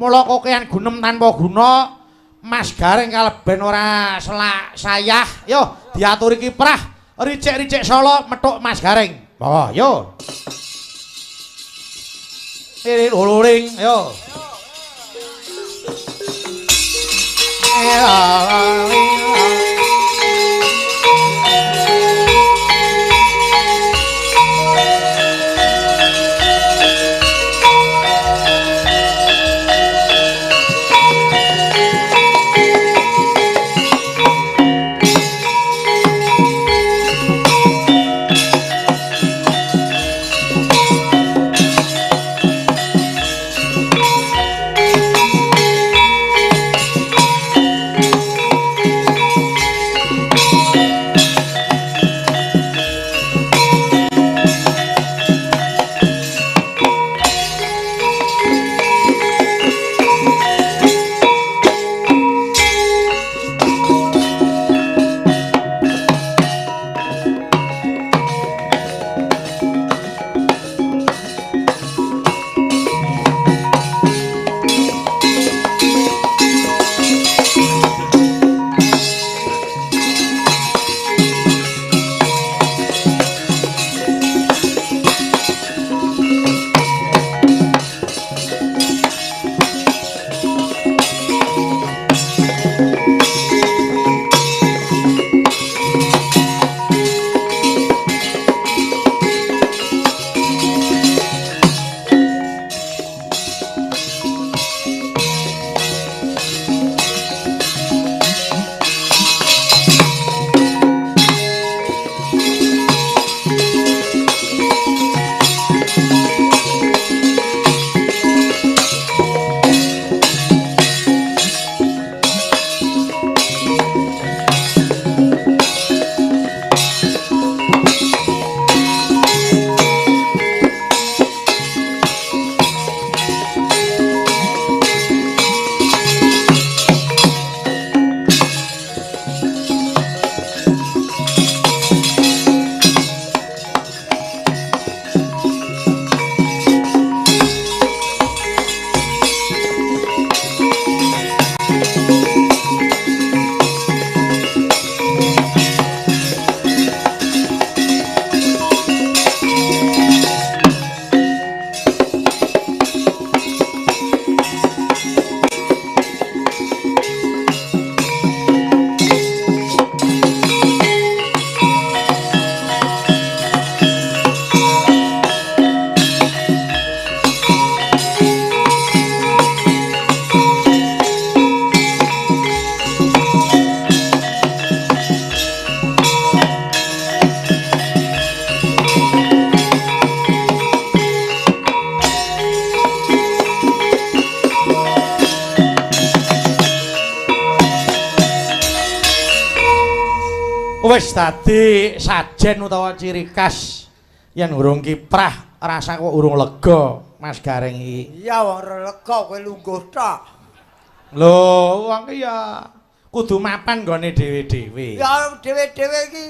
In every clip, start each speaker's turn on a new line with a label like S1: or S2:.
S1: Mula kokean gunem tanpa guna Mas Gareng kaleben ora sayah. Yo diaturi kiprah ricik-ricik Solo metuk Mas Gareng. Bawa yo. Ini luling yo. Wis dadi sajen utawa ciri khas yen urung kiprah rasa kok urung lega Mas Gareng iki.
S2: Iya wong ora lega kowe lungguh tok.
S1: Lho, wong ki ya kudu mapan nggone dhewe-dhewe.
S2: Ya dhewe-dhewe iki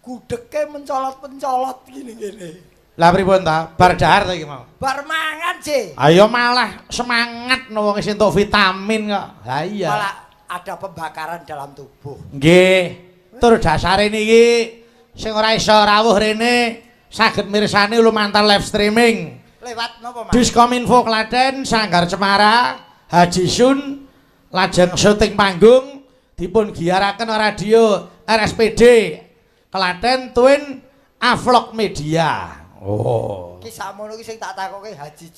S2: gudheke mencolot-pencolot gini-gini.
S1: Lah pripun ta? Bar dahar ta iki mau?
S2: Bar mangan sih.
S1: Ayo malah semangat no wong entuk vitamin kok. Ha iya.
S2: Malah ada pembakaran dalam tubuh.
S1: Nggih. Tur dasare niki sing ora iso rawuh rene saged mirsani lumantar live streaming.
S2: Lewat napa, Mas?
S1: Diskominfo Klaten Sanggar Cemara Haji Sun lajeng syuting panggung dipun giyaraken radio RSPD Klaten Twin Avlog Media. Oh.
S2: Ki sakmono ki sing tak takoke Haji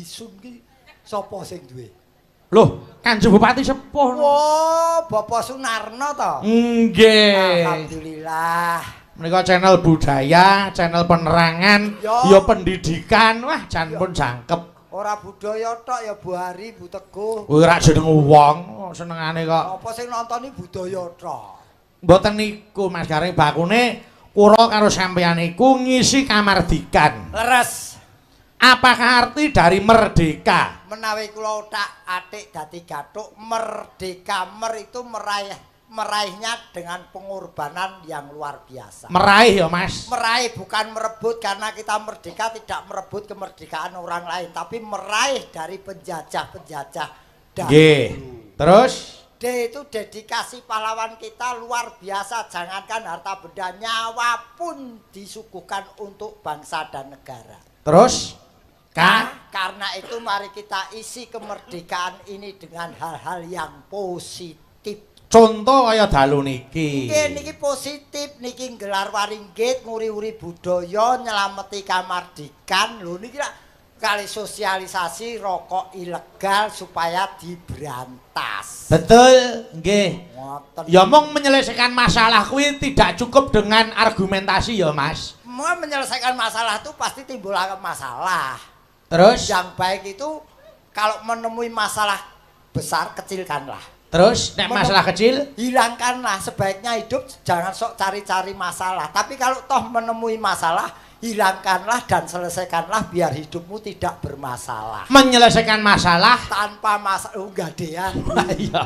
S2: Sun ki sapa sing duwe?
S1: Loh, Kanjeng Bupati sepuh.
S2: Oh, Bapak Sunarno to?
S1: Nggih.
S2: Alhamdulillah.
S1: Menika channel budaya, channel penerangan, ya pendidikan. Wah, jan pun jangkep.
S2: Ora budaya tok ya Bu Hari, Bu Teguh.
S1: Kuwi ra jeneng wong, senengane kok.
S2: Apa sing nontoni budaya tok?
S1: Mboten niku Mas Gareng bakune kula karo sampeyan iku ngisi kamardikan.
S2: Leres.
S1: Apakah arti dari merdeka?
S2: Menawi kula otak atik dadi gathuk merdeka, mer itu meraihnya dengan pengorbanan yang luar biasa.
S1: Meraih ya, Mas.
S2: Meraih bukan merebut, karena kita merdeka tidak merebut kemerdekaan orang lain, tapi meraih dari penjajah-penjajah dahulu.
S1: Nggih. Terus
S2: D itu dedikasi pahlawan kita luar biasa, jangankan harta benda, nyawa pun disuguhkan untuk bangsa dan negara.
S1: terus
S2: Karena itu mari kita isi kemerdekaan ini dengan hal-hal yang positif.
S1: contoh kaya dalu niki.
S2: Niki positif, niki gelar waringgit, nguri-uri budaya, nyelameti kamardikan. Lho niki kali sosialisasi rokok ilegal supaya diberantas.
S1: Betul, nggih.
S2: Ngoten.
S1: Ya mong menyelesaikan masalah kuwi tidak cukup dengan argumentasi ya, Mas.
S2: Mau menyelesaikan masalah itu pasti timbul masalah.
S1: Terus
S2: Yang baik itu kalau menemui masalah besar, kecilkanlah.
S1: terus nek masalah kecil
S2: Hilangkanlah, sebaiknya hidup jangan sok cari-cari masalah. Tapi kalau toh menemui masalah, hilangkanlah dan selesaikanlah biar hidupmu tidak bermasalah.
S1: menyelesaikan masalah.
S2: Tanpa masalah, gadean.
S1: Lah iya.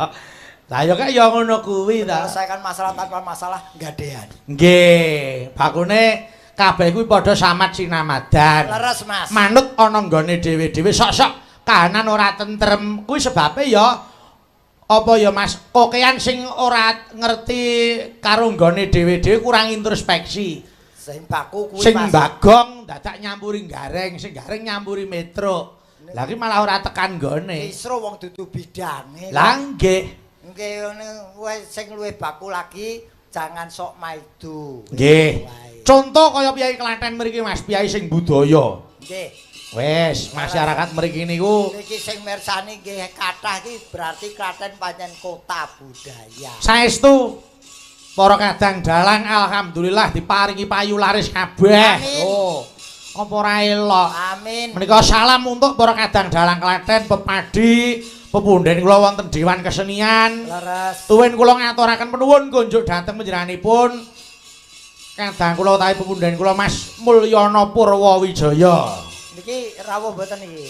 S1: Lah ya kaya ngono kuwi ta.
S2: Menyelesaikan masalah tanpa masalah, gadean.
S1: Nggih, bakune kabeh kuwi padha samat sinamadan.
S2: Leres, Mas.
S1: Manut ana nggone dhewe-dhewe sok-sok kahanan ora tentrem kuwi sebabe ya apa ya Mas, kokean sing ora ngerti karo nggone dhewe-dhewe kurang introspeksi.
S2: Sing baku kuwi,
S1: Sing
S2: Mas.
S1: bagong dadak nyampuri gareng, sing gareng nyampuri metro. Lah ki malah ora tekan nggone.
S2: Isro wong dudu bidane.
S1: Lah nggih.
S2: Nggih wis sing luwih baku lagi jangan sok maidu.
S1: Nggih. Contoh kaya piyai Klaten mriki Mas, piyai sing budaya.
S2: Nggih.
S1: Wes, masyarakat mriki niku
S2: Niki sing mirsani nggih kathah iki berarti Klaten pancen kota budaya.
S1: saestu para kadang dalang alhamdulillah diparingi payu laris kabeh.
S2: Amin.
S1: Oh, apa ora elok.
S2: Amin.
S1: Menika salam untuk para kadang dalang Klaten, pepadi, pepundhen kula wonten Dewan Kesenian.
S2: Leres.
S1: Tuwin kula ngaturaken panuwun kunjuk dhateng panjenenganipun kadang kula utawi pepundhen kula Mas Mulyana Purwawijaya.
S2: Niki rawuh mboten iki.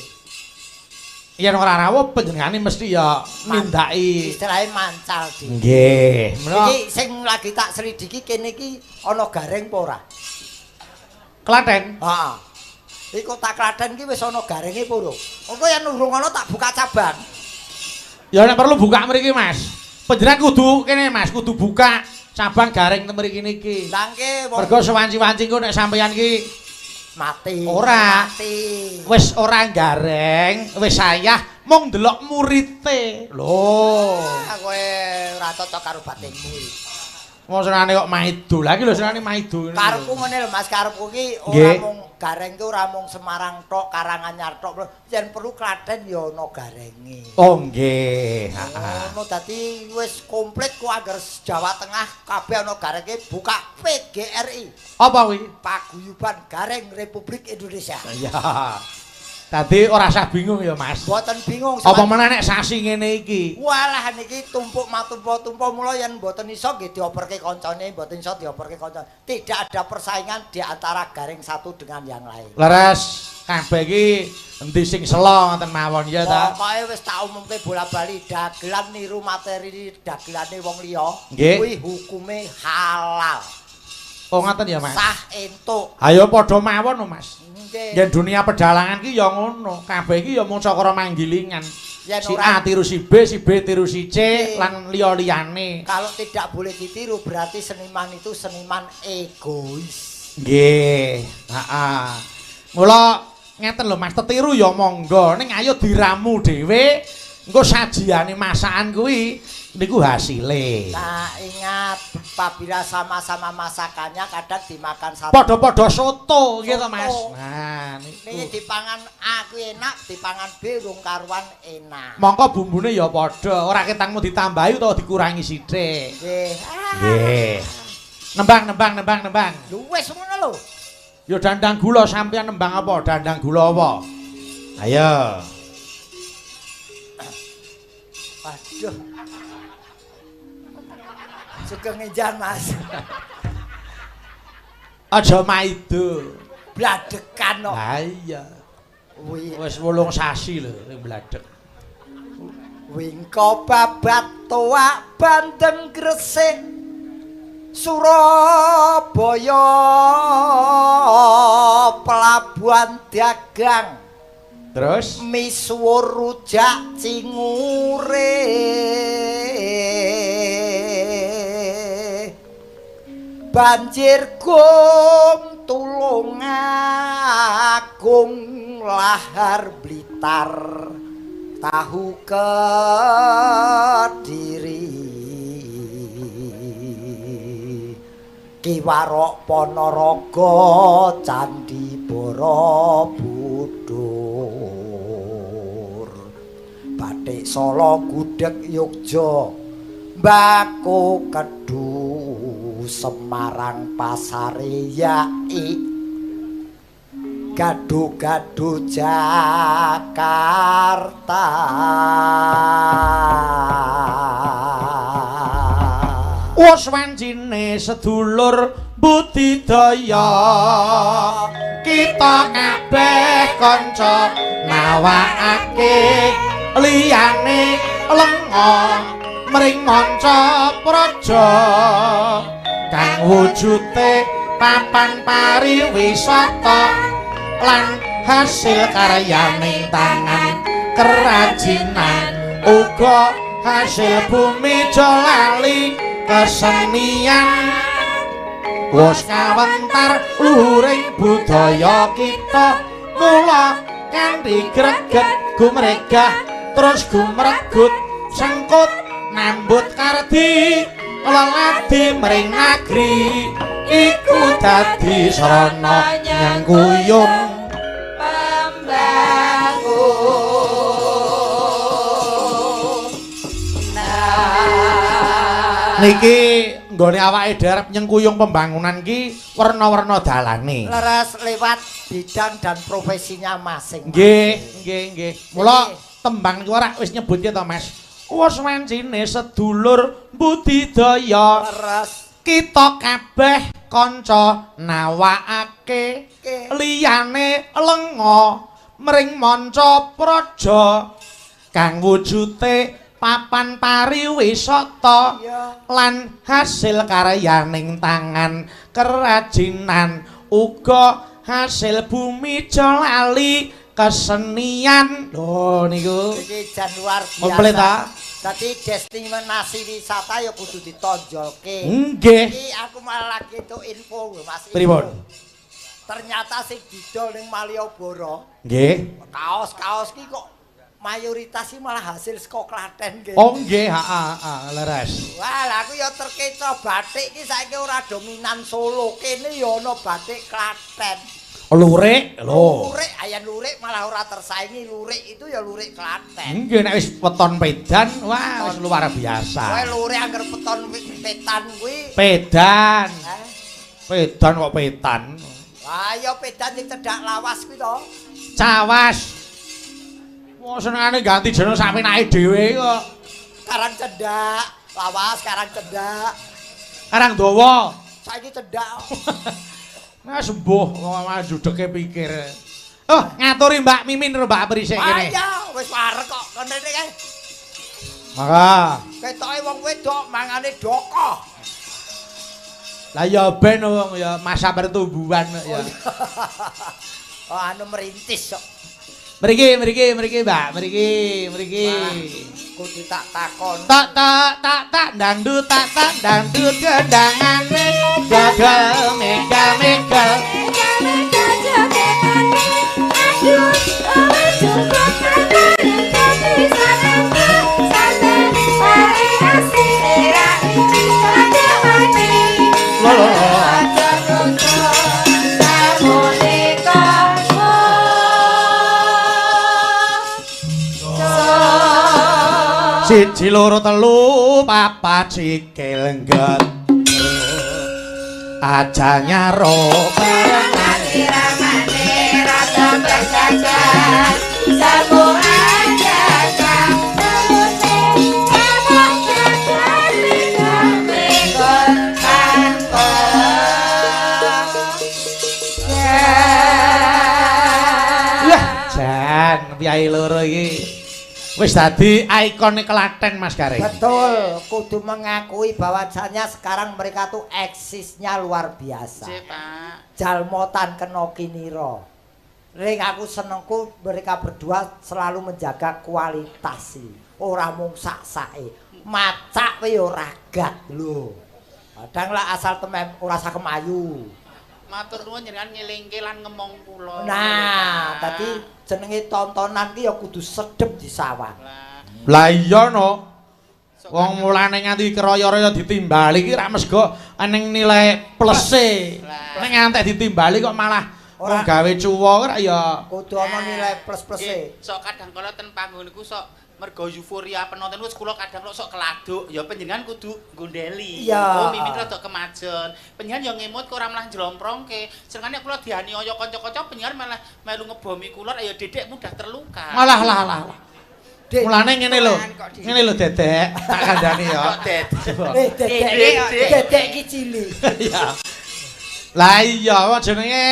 S1: Yen ora rawuh panjenengane mesti ya nindaki.
S2: Istilahnya mancal di.
S1: Nggih, menika
S2: Iki sing lagi tak selidiki kene iki ana gareng apa ora?
S1: Klaten.
S2: Heeh. Iki kota Klaten iki wis ana garenge apa ora? Engko yen urung ana tak buka cabang.
S1: Ya nek perlu buka mriki Mas. Panjenengan kudu kene Mas, kudu buka cabang garing mriki niki.
S2: Lah nggih wong
S1: Mergo sewanci-wanci ku nek sampeyan ki
S2: mati.
S1: Ora.
S2: Mati.
S1: wis ora gareng, wis sayah mung ndelok murite. Lho.
S2: Kowe ora cocok karo batinmu iki.
S1: Wong senengane kok maido. Lah iki lho senengane maido.
S2: Karepku ngene lho Mas, karepku ki ora
S1: Nggih.
S2: mung gareng ki ora mung Semarang tok, Karanganyar tok. Yen perlu Klaten ya ana garenge.
S1: Oh nggih. Heeh.
S2: Ngono dadi wis komplit ku anggar Jawa Tengah kabeh ana garenge buka PGRI.
S1: Apa kuwi?
S2: Paguyuban Gareng Republik Indonesia.
S1: Ya. Dadi ora usah bingung ya Mas.
S2: Mboten bingung.
S1: Apa meneh nek sasi ngene iki?
S2: Walah niki tumpuk matumpo-tumpo mula yen mboten iso nggih dioperke kancane, mboten iso dioperke kancane. Tidak ada persaingan di antara Gareng satu dengan yang lain.
S1: Leres kabeh iki endi sing sela ngoten mawon ya ta?
S2: Pokoke wis tak umumke bola-bali dagelan niru materi dagelane wong liya
S1: Nggih.
S2: kuwi hukume halal.
S1: Oh ngoten ya Mas.
S2: Sah entuk.
S1: Ayo padha mawon lho Mas.
S2: Nggih.
S1: Yen dunia pedalangan ki ya ngono, kabeh iki ya mung cakra manggilingan.
S2: Yen
S1: Si
S2: ora-
S1: A tiru si B tiru si C
S2: Nggih.
S1: lan liya-liyane.
S2: Kalau tidak boleh ditiru berarti seniman itu seniman egois.
S1: Nggih, heeh. Mula ngeten lho Mas, tetiru ya monggo, ning ayo diramu dhewe. Engko sajiyane masakan kuwi niku hasile.
S2: Nah ingat apabila sama-sama masakannya kadang dimakan satu.
S1: Padha-padha soto gitu
S2: Soto.
S1: Mas. Nah,
S2: Ini
S1: niku.
S2: dipangan A kuwi enak, dipangan B rung karuan enak.
S1: Mongko bumbune ya padha, ora ketangmu ditambahi utawa dikurangi sithik.
S2: Nggih.
S1: Nggih. Nembang.
S2: Lho wis ngono lho.
S1: Ya dandang gula sampeyan nembang apa? Dandang gula apa? Ayo.
S2: Waduh. Sugeng ngejan Mas.
S1: Aja maido.
S2: Bladekan kok.
S1: Ha iya.
S2: Kuwi
S1: Wis 8 sasi lho ning bladek.
S2: Wingko babat toak Bandeng Gresik Surabaya pelabuhan dagang
S1: terus
S2: misuwur rujak cingure banjir gum tulungagung lahar Blitar tahu Kediri Kiwarok Ponorogo Candi Borobudur Batik Solo Gudeg Yogya Mbako Kedu Semarang Pasare Yai Gado-gado Jakarta
S1: wis wancine sedulur budidaya kita kabeh kanca nawakake liyane lenga mring manca praja kang wujude papan pariwisata lan hasil karyaning tangan kerajinan uga hasil bumi jolali kesenian wis kawentar luhuring budaya kita mula kanthi greget gumregah terus gumregut sengkut nambut kardi leladi mring negri iku dadi sarana nyangkuyung niki nggone awake dhewe arep nyengkuyung pembangunan ki werna-werna dalane.
S2: Leres lewat bidang dan profesinya masing-masing.
S1: Nggih. Mula tembang iku ora wis nyebutke to, Mas. Wis wancine sedulur budidaya.
S2: Leres
S1: kita kabeh kanca nawakake liyane lenga mring manca praja kang wujude papan pariwisata lan hasil karyaning tangan kerajinan uga hasil bumi jolali kesenian lho niku
S2: iki jan luar biasa
S1: komplit ta
S2: dadi destinasi wisata ya kudu ditonjolke
S1: nggih
S2: iki aku malah lagi itu info lho Mas
S1: pripun
S2: ternyata sing didol ning Malioboro
S1: nggih
S2: kaos-kaos ki kok mayoritas sih malah hasil saka Klaten nggih.
S1: Oh nggih, leres.
S2: Wah, lah aku ya terkecoh batik ki saiki ora dominan Solo. Kene ya ana batik Klaten.
S1: Lurik lho.
S2: Lurik, ayan lurik malah ora tersaingi. Lurik itu ya lurik Klaten.
S1: Nggih nek wis weton pedan, wah wis luar biasa.
S2: Kowe lurik angger peton petan kuwi.
S1: Pedan. Pedan kok petan.
S2: Lah ya pedan sing cedhak lawas kuwi to.
S1: Cawas. Wah senengane ganti jeneng sapenake dhewe kok.
S2: Karang cedhak, lawas karang cedhak.
S1: Karang dawa.
S2: Saiki cedhak.
S1: Nah sembuh judeke pikir. Oh, ngaturi Mbak Mimin karo Mbak Prisik kene.
S2: Iya, wis wareg kok kene kae.
S1: Maka
S2: ketoke wong wedok mangane dokoh.
S1: Lah ya ben wong ya masa pertumbuhan ya.
S2: Oh anu merintis kok.
S1: Mriki Mbak, mriki.
S2: Kudu tak takon.
S1: Tak dangdut gendangane gagal mega. Siji loro telu papat sikil ngget aja nyaro
S3: mati ramane rada berjajan sambung aja kang semute abang jajan mikor kantor
S1: lah jan piyai loro iki Wis dadi ikone Klaten Mas Garing.
S2: Betul, kudu mengakui bahwasanya sekarang mereka tuh eksisnya luar biasa.
S4: Cek, Pak.
S2: Jalmotan kena kiniro. Ring aku senengku mereka berdua selalu menjaga kualitas sih. Ora mung sak-sake. Macak we ora gat lho. Kadang lah asal temen ora sakem ayu.
S4: Matur nuwun jenengan ngelingke lan ngemong kula.
S2: Nah, tadi jenenge tontonan ki ya kudu sedep disawang.
S1: Lah iya no. Wong mulane nganti keroyo-royo ditimbali ki ra mesgo eneng nilai plese. Nek ngantek ditimbali kok malah ora gawe cuwo ora ya.
S2: Kudu ana nilai plus-pluse.
S4: Sok kadang kala ten panggon niku sok mergo euforia penonton wis kula kadang kok sok keladuk ya panjenengan kudu gondeli.
S2: Iya.
S4: Oh mimit rada kemajen. Panjenengan ya ngemut kok ora malah njlomprongke. Sedengane kula dianiaya kanca-kanca panjenengan malah melu ngebomi kula ya Dedek mudah terluka.
S1: Malah lah. Mulane ngene lho. Ngene lho Dedek, tak kandhani ya.
S4: Kok Dedek.
S2: Dedek iki cilik.
S1: Iya. Lah iya jenenge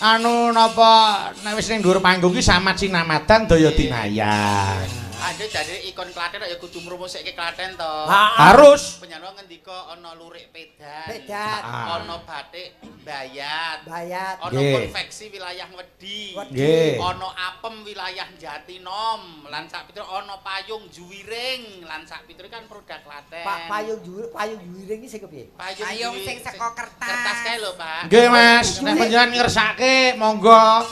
S1: anu napa nek wis ning dhuwur panggung ki samat sinamatan daya tinayan.
S4: Ade jadi ikon Klaten ya kudu mrumusikke Klaten to.
S1: Harus.
S4: Penyanyi ngendika ana lurik pedan.
S2: Pedan.
S4: Ana batik bayat.
S2: Bayat.
S4: Ana
S1: Nggih.
S4: konveksi wilayah Wedi.
S1: Nggih.
S4: Ana apem wilayah Jatinom lan sak pitur ana payung Juwiring lan sak pitur kan produk Klaten.
S2: Pak payung juwiring iki sing kepiye?
S3: Payung sing saka kertas.
S4: Kertas kae lho, Pak.
S1: Nggih Mas, nek panjenengan ngersake monggo.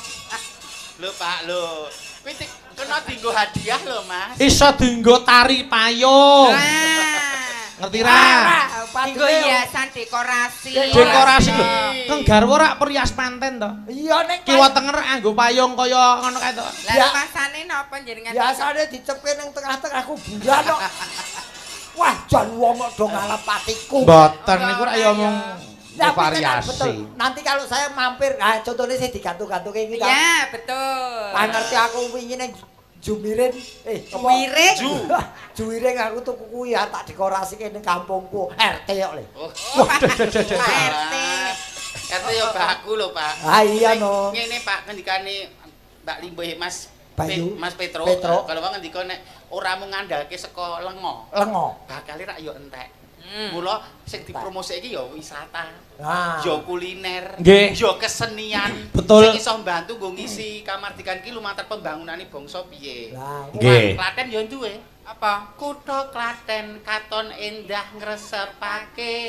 S4: Lho, Pak, lho. Kuwi kena dienggo hadiah lho, Mas.
S1: Iso dienggo tari payung. Ngerti ra?
S3: Dienggo hiasan dekorasi.
S1: Dekorasi lho. Kang garwa rak perias panten to.
S2: Iya ning
S1: Kiwa tenger nganggo payung kaya ngono kae to.
S3: Lah masane napa jenengan?
S2: biasane dicepke ning tengah-tengah kuburan kok. Wah, jan wong kok do ngalap patiku.
S1: Mboten niku rak ya mung
S2: Nah,
S1: variasi.
S2: betul. Nanti kalau saya mampir, nah contohnya saya digantung-gantung ini kan.
S3: Ya, betul.
S2: Ngerti aku wingi ning Jumirin,
S3: Juwiring.
S2: Juwiring aku tuku kuwi ya tak dekorasike ning kampungku, RT kok le.
S4: Oh,
S3: Pak RT.
S4: RT ya baku lho, Pak.
S2: Ah iya no.
S4: Ngene Pak ngendikane Mbak Limboh Mas
S2: Bayu.
S4: Mas Petro.
S2: Petro.
S4: Kalau wong ngendika nek ora mung ngandalke saka lengo.
S2: Lengo.
S4: Bakale rak ya entek. Mula sing dipromosike iki ya wisata.
S2: Nah.
S4: Ya kuliner,
S1: Nggih.
S4: ya kesenian.
S1: Betul.
S4: Sing iso mbantu nggo ngisi kamardikan ki lumantar pembangunane bangsa piye.
S2: Lah,
S1: Nggih.
S4: Klaten ya duwe. Apa? Kutha Klaten katon endah ngresepake.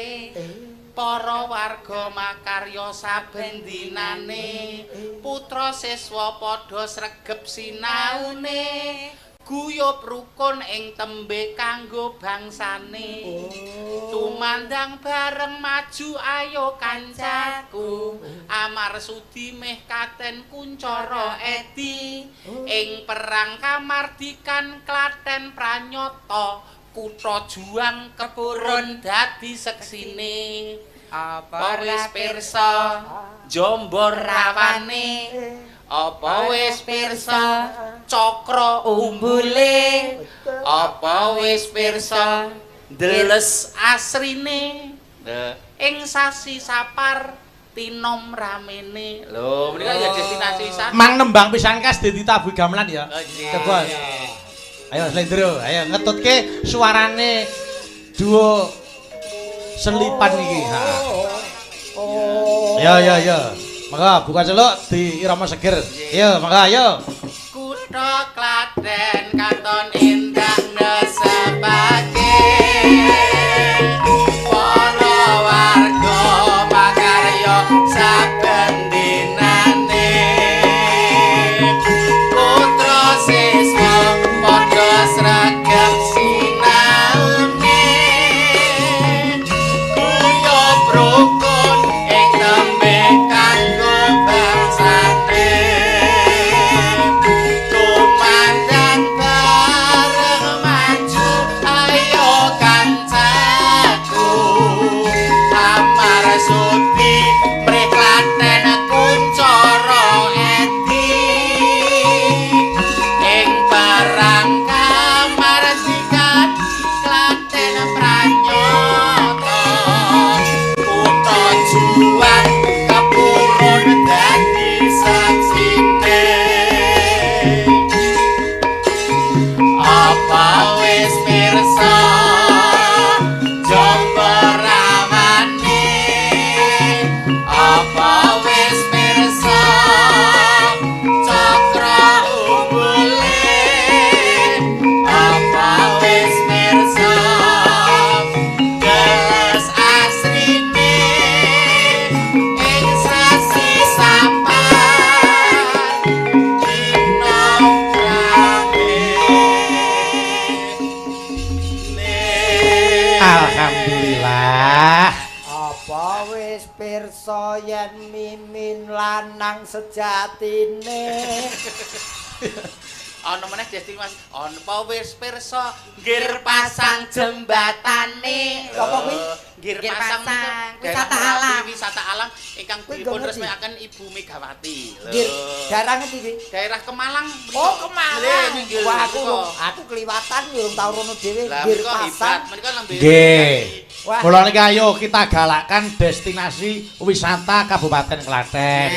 S4: Para warga makarya saben dinane. Putra siswa padha sregep sinaune. Guyub rukun ing tembe kanggo bangsane. Tumandang bareng maju ayo kancaku. Amar sudi meh katen kuncara edi. Ing perang kamardikan Klaten pranyata. Kutha juang kepurun dadi seksine. Apa wis pirsa Jombor rawane. Apa wis pirsa cakra umbule. Apa wis pirsa ndeles asrine. Ing sasi Sapar tinom ramene. Lho, menika ya destinasi wisata.
S1: Mang nembang pisan kas dadi tabuh gamelan ya.
S4: Nggih.
S1: Coba. Ayo Slendro, ayo ngetutke suarane duo selipan iki. Ha. Ya. Maka buka celuk di irama seger. Ayo, maka ayo.
S4: Kutha Klaten katon indah nesepake. Para warga makarya saben dinane. Putra siswa padha sregep sinaune. Guyub rukun ing tembe kanggo bangsane. Tumandang
S2: pirsa yen mimin lanang sejatine.
S4: Ana meneh destinasi ana wis pirsa nggir pasang jembatane.
S2: Apa kuwi?
S4: Nggir
S3: Nggir
S4: pasang
S3: pasang,
S4: daerah
S3: wisata alam.
S4: wisata alam ingkang
S2: Kuwi
S4: dipun
S2: nggak ngerti.
S4: resmikaken Ibu Megawati.
S2: Nggih, daerah ngendi iki?
S4: Daerah Kemalang. mriko.
S2: Oh, Kemalang.
S4: Nggih, nggih,
S2: Wah,
S4: mriko.
S2: aku keliwatan yo tau rono dhewe
S4: Lah
S2: nggir
S4: mriko
S2: pasang.
S4: hebat. Menika lembe.
S1: Nggih.
S2: Wah.
S1: Mula niki ayo kita galakkan destinasi wisata Kabupaten Klaten.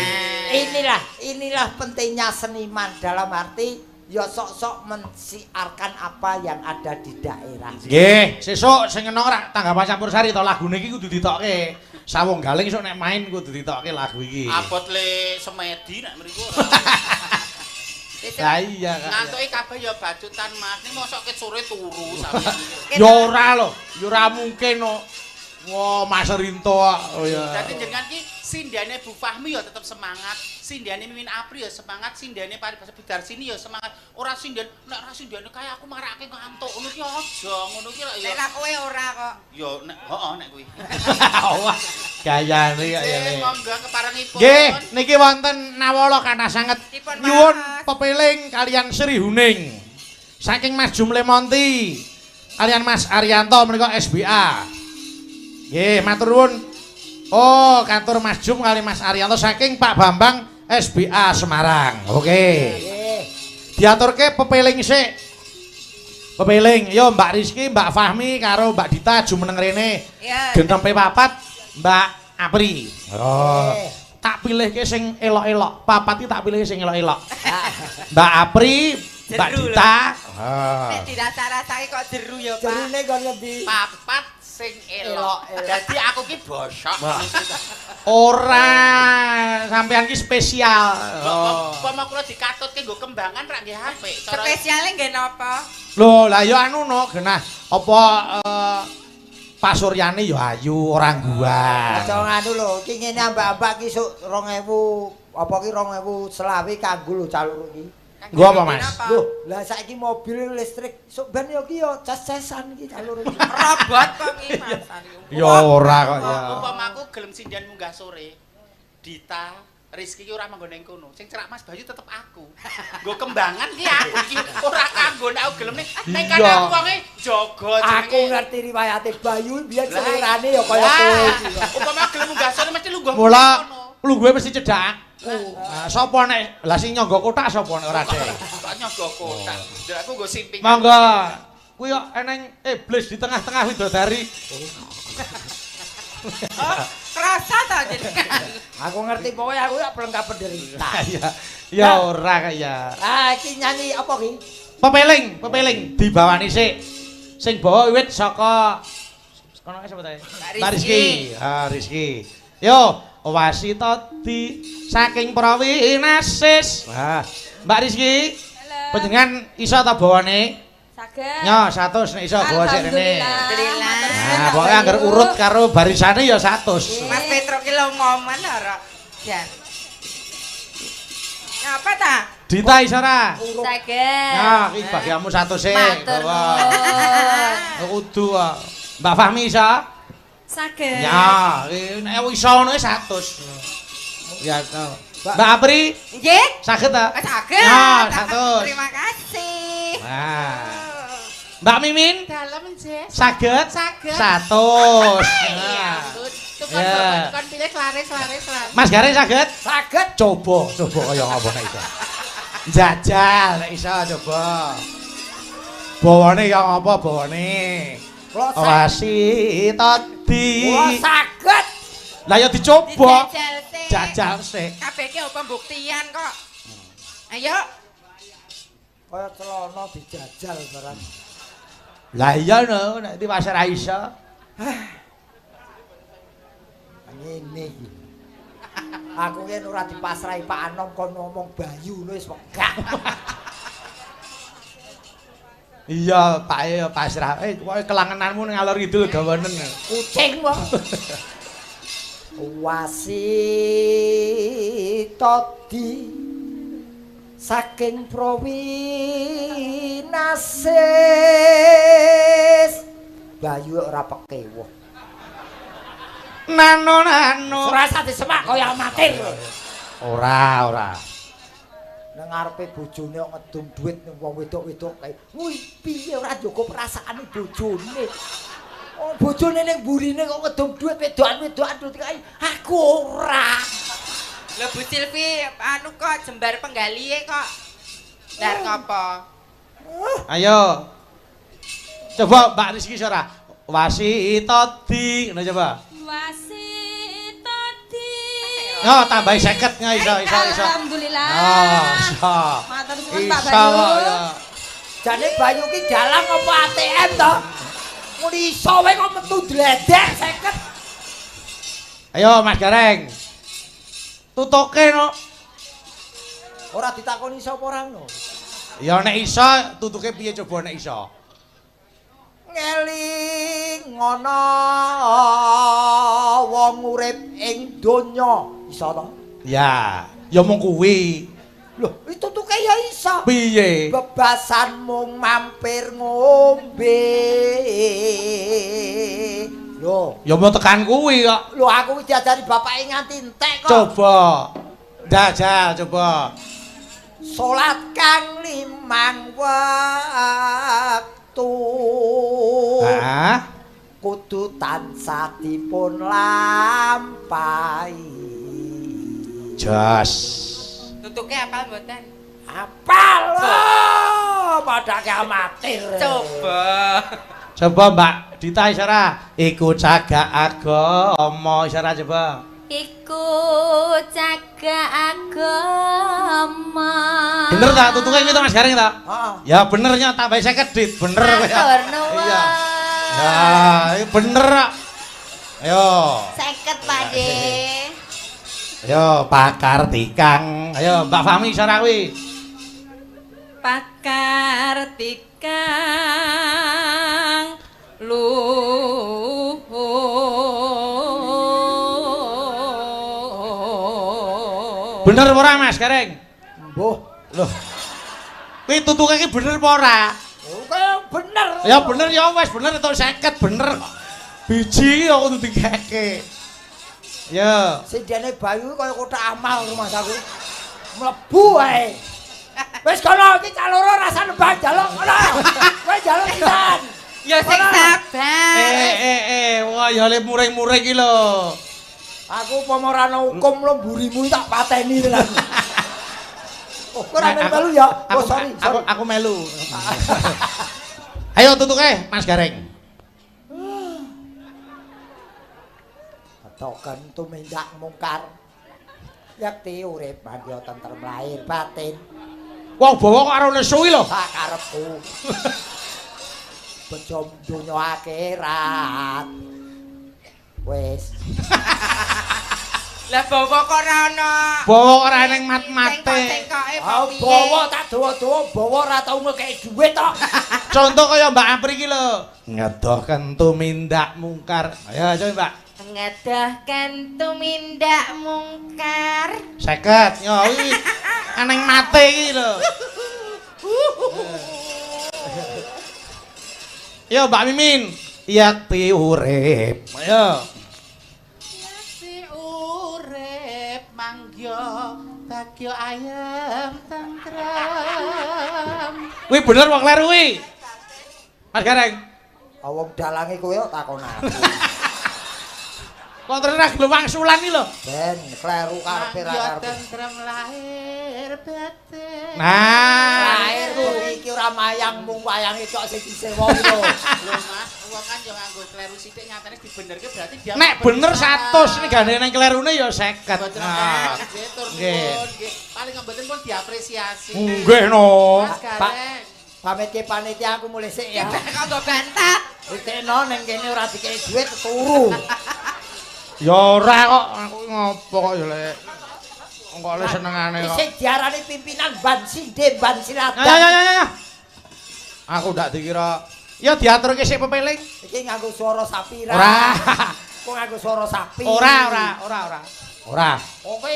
S2: Inilah pentingnya seniman dalam arti ya sok-sok mensiarkan apa yang ada di daerah.
S1: Nggih, sesuk sing enong rak tanggapan campursari to lagune iki kudu ditokke. Sawung galing sok nek main kudu ditokke lagu iki.
S4: Abot le semedi nek mriku.
S1: Lah iya Kak.
S4: Ngantuke kabeh ya bacutan Mas. Ning mosok ket sore turu sampe.
S1: Ya ora lho, ya ora mungkin no. Wah, Mas Rinto kok. Oh ya.
S4: Dadi jenengan ki sindane Bu Fahmi ya tetep semangat, sindane Mimin Apri ya semangat, sindane Paribasa Bidarsini ya semangat. Ora sindan, nek ora sindane kaya aku marake ngantuk. Ngono ki aja, ngono ki lak ya.
S3: Nek kowe ora kok.
S4: Ya nek heeh nek kuwi.
S1: Wah, gayane kaya ngene.
S4: Monggo keparengipun.
S1: Nggih, niki wonten Nawala kathah sanget
S3: Dipun
S1: nyuwun
S3: maos.
S1: pepeling kalian Sri Huning. Saking Mas Jumle Monti kalian Mas Arianto menika SBA. Nggih, matur nuwun. Oh, kantor Mas Jum kali Mas Arianto saking Pak Bambang SBA Semarang. Oke.
S2: Nggih.
S1: Diaturke pepeling sik. Pepeling, yo Mbak Rizky, Mbak Fahmi karo Mbak Dita jumeneng rene.
S3: Ya.
S1: Gentempe papat Mbak Apri. Oh.
S2: Nggih.
S1: Tak pilihke sing elok-elok. Papat iki tak pilih sing elok-elok. Mbak Apri, Mbak
S3: Jeru
S1: Dita.
S3: Nek dirasa-rasake kok jeru ya, Pak.
S2: Jerune kon ngendi?
S4: Papat sing elok.
S2: Elok.
S4: Dadi aku ki bosok.
S1: Ora, sampean ki spesial. Oh.
S4: Upama kula dikatutke nggo kembangan rak nggih apik. Cara
S3: Spesiale nggih napa?
S1: Lho, lah ya anu no, genah apa Pak Suryane ya ayu, ora guang.
S2: Aja nganu lho, iki ngene ambak-ambak ki sok 2000 apa ki 2020 kanggo lho calur iki.
S1: Nggo apa, Mas?
S2: Loh, lah saiki mobil listrik sok ben yo ki yo ces-cesan iki calur iki.
S3: Robot kok iki, Mas.
S1: Ya ora kok ya.
S4: Upama aku gelem sindian munggah sore. Dita Rizky ki ora manggon ning kono. Sing cerak Mas Bayu tetep aku. Nggo kembangan ki aku iki ora kanggo nek aku gelem ning kan
S1: Iya.
S4: aku wonge jaga
S2: Aku ngerti riwayate Bayu biyen selirane ya kaya kowe iki.
S4: Upama gelem munggah sore mesti lungguh.
S1: Mula lungguhe mesti cedhak. Nah, sapa nek lah sing nyangga kotak sapa nek ora dek.
S4: Tak nyogo kotak. Ndak aku nggo simping.
S1: Monggo. Kuwi kok eneng iblis di tengah-tengah widodari.
S3: Oh, kerasa ta jenengan?
S2: Aku ngerti pokoke aku ya pelengkap penderita.
S1: Ya, ya ora kaya.
S2: Ah, iki nyanyi apa ki?
S1: Pepeling dibawani sik. Sing bawa wiwit saka kono sapa ta?
S3: Mbak Rizky.
S1: Ah, Rizky. Yo, wasita di saking Prawinasis. Wah, Mbak Rizky.
S3: Halo.
S1: Panjenengan iso ta bawane?
S5: Saged.
S1: Nyo 100 nek iso bawa sik rene.
S3: Alhamdulillah.
S1: Nah, pokoke anggar urut karo barisane ya 100.
S3: Mas Petro ki lho momen ora. Jan. Apa ta?
S1: Dita iso ora?
S5: Saged.
S1: Ya, iki bagianmu 100 sik.
S5: Matur nuwun.
S1: Kudu kok. Mbak Fahmi iso?
S5: Saged.
S1: Ya, nek iso ngono 100. Ya, to. Mbak Apri
S3: Nggih.
S1: saged ta?
S3: Saged.
S1: Ya, 100.
S3: Terima kasih.
S1: Nah. Mbak Mimin
S4: Dalem nggih.
S1: saged?
S4: Saged.
S1: 100.
S4: Ya
S1: Nah.
S4: ampun. Tukang
S1: Ya.
S4: bapak kon pilih laris.
S1: Mas Garing saged?
S2: Saged.
S1: Coba kaya ngapa nek iso. Jajal nek iso coba. Bawane kaya ngapa bawane?
S2: Kula
S1: Wasita di.
S2: saged.
S1: Lah ya dicoba.
S3: Dijajal sih.
S1: Jajal sik.
S3: Kabeh ki pembuktian kok. Ayo.
S2: Kaya celana dijajal barang.
S1: Lah iya no, nek di pasar ra iso.
S2: Ngene iki. Aku yen ora dipasrahi Pak Anom kon ngomong Bayu wis wegah.
S1: Iya, Pak ya pasrah. Pokoke kelangenanmu ning alur kidul gawanen.
S2: Kucing wong. Wasita di saking Prawinasis. Bayu ora pekewuh.
S1: Nano nano.
S2: Serasa disemak kaya amatir.
S1: Ora.
S2: Nang ngarepe bojone kok ngedum dhuwit ning wong wedok-wedok kae. Wih, piye ora njogo perasaane bojone. Oh, bojone ning burine kok ngedum dhuwit wedokan-wedokan dhuwit kae. Aku ora.
S3: Lho Bu Silvi, anu kok jembar penggalihe kok. Dar ngopo?
S1: Ayo. Coba Mbak Rizky suara. Wasita di. Ngono coba.
S5: Wasita di.
S1: Yo tambahi 50 nya iso.
S5: Alhamdulillah.
S1: Oh, iso.
S5: Matur suwun Pak
S1: Iso
S5: Bayu.
S1: ya.
S2: Jane Bayu ki dalang apa ATM to? Mun iso wae kok metu dledek 50.
S1: Ayo Mas Gareng. Tutuke no.
S2: Ora ditakoni iso apa ora ngono.
S1: Ya nek iso tutuke piye coba nek iso.
S2: Ngeling ngono wong urip ing donya iso to?
S1: Ya mung kuwi.
S2: Loh, itu tuh ya iso.
S1: Piye?
S2: Bebasan mung mampir ngombe. Loh,
S1: Ya mau tekan kuwi kok.
S2: lho aku wis diajari bapake nganti entek kok.
S1: Coba. Dajal coba.
S2: Salat kang 5 wektu.
S1: Hah?
S2: Kudu tansah dipun lampahi.
S1: Jos.
S3: Tutuke apal mboten?
S2: Apal lho, padake amatir.
S1: Coba Mbak Dita isyarat. Iku cagak agama isyarat coba.
S5: Iku jaga agama.
S1: Bener tak tutuke iki to Mas Gareng ta?
S2: Heeh.
S1: Ya benernya tambah 50 dit. Bener kowe.
S5: Matur nuwun.
S1: Iya. Ya, ini bener kok. Ayo.
S5: 50 Pak De.
S1: Ayo pakar tikang. Ayo Mbak Fami isyarat kuwi.
S5: Pakar tikang luhur.
S1: Bener apa ora Mas Gareng?
S2: Mbuh.
S1: Loh. Kuwi tutuke iki bener apa ora?
S2: Oh, kaya bener.
S1: Ya bener ya wis bener itu 50 bener kok. Biji kok kudu dikeke. Ya.
S2: Sindene Bayu kaya kotak amal rumah aku. Mlebu wae. Wis kono iki cah loro rasa nembang jaluk kono. Kowe jaluk pisan.
S3: Ya sing sabar.
S1: Wah ya le muring-muring iki lho.
S2: Aku upama ora ana hukum lemburimu tak pateni tenan. Oh, kok ora melu ya? Oh, sorry.
S1: Aku melu. Ayo tutuke Mas Gareng.
S2: Token tumindak mungkar. Yakti urip bagya tentrem lahir batin.
S1: Wong bawa kok karo nesu iki lho.
S2: Sak karepku. Bejo donya akhirat. Wis.
S3: Lah bawa kok ora ana.
S1: Bawa ora ning mat-mate.
S3: Tengkoke
S2: Ah, bawa tak dawa-dawa bawa ora tau ngekeki dhuwit tok.
S1: Contoh kaya Mbak Apri iki lho. Ngedohken tumindak mungkar. Ayo coba Mbak.
S3: Ngedohken tumindak mungkar.
S1: 50 yo iki aneng mate iki lho. Yo Mbak Mimin, yakti urip. Ayo.
S4: Si urip mangya bagya ayem tentrem.
S1: Kuwi bener wong kleru kuwi. Mas Gareng.
S2: Wong dalange kowe kok takon aku.
S1: Kok terus gelem wangsulan iki lho.
S2: Ben kleru karepe ra
S4: Mangya
S2: karepe.
S4: tentrem lahir batin.
S1: Nah,
S2: Lahir iki ora mayang mung wayange tok sing disewa lho.
S4: Lho Mas, wong kan yo nganggo kleru sithik nyatane dibenerke berarti dia
S1: nek bener 100 nek gandeng nang klerune ya 50. Nah.
S4: Nggih, tur
S1: Nggih.
S4: nuwun, nggih. Paling mboten pun diapresiasi.
S1: Nggih no.
S4: Mas Gareng.
S2: Pamit ke panitia aku mulai sik ya.
S3: Kanggo bantat.
S2: Ditekno ning kene ora dikei dhuwit turu.
S1: Ya ora kok aku ngopo kok ya lek. Kok le senengane kok.
S2: Sing diarani pimpinan ban sinde ban siladan.
S1: Ya. Aku ndak dikira ya diaturke sik pepeling.
S2: Iki nganggo swara sapi ra.
S1: Ora.
S2: Kok nganggo swara sapi.
S1: Ora.
S2: Oh kowe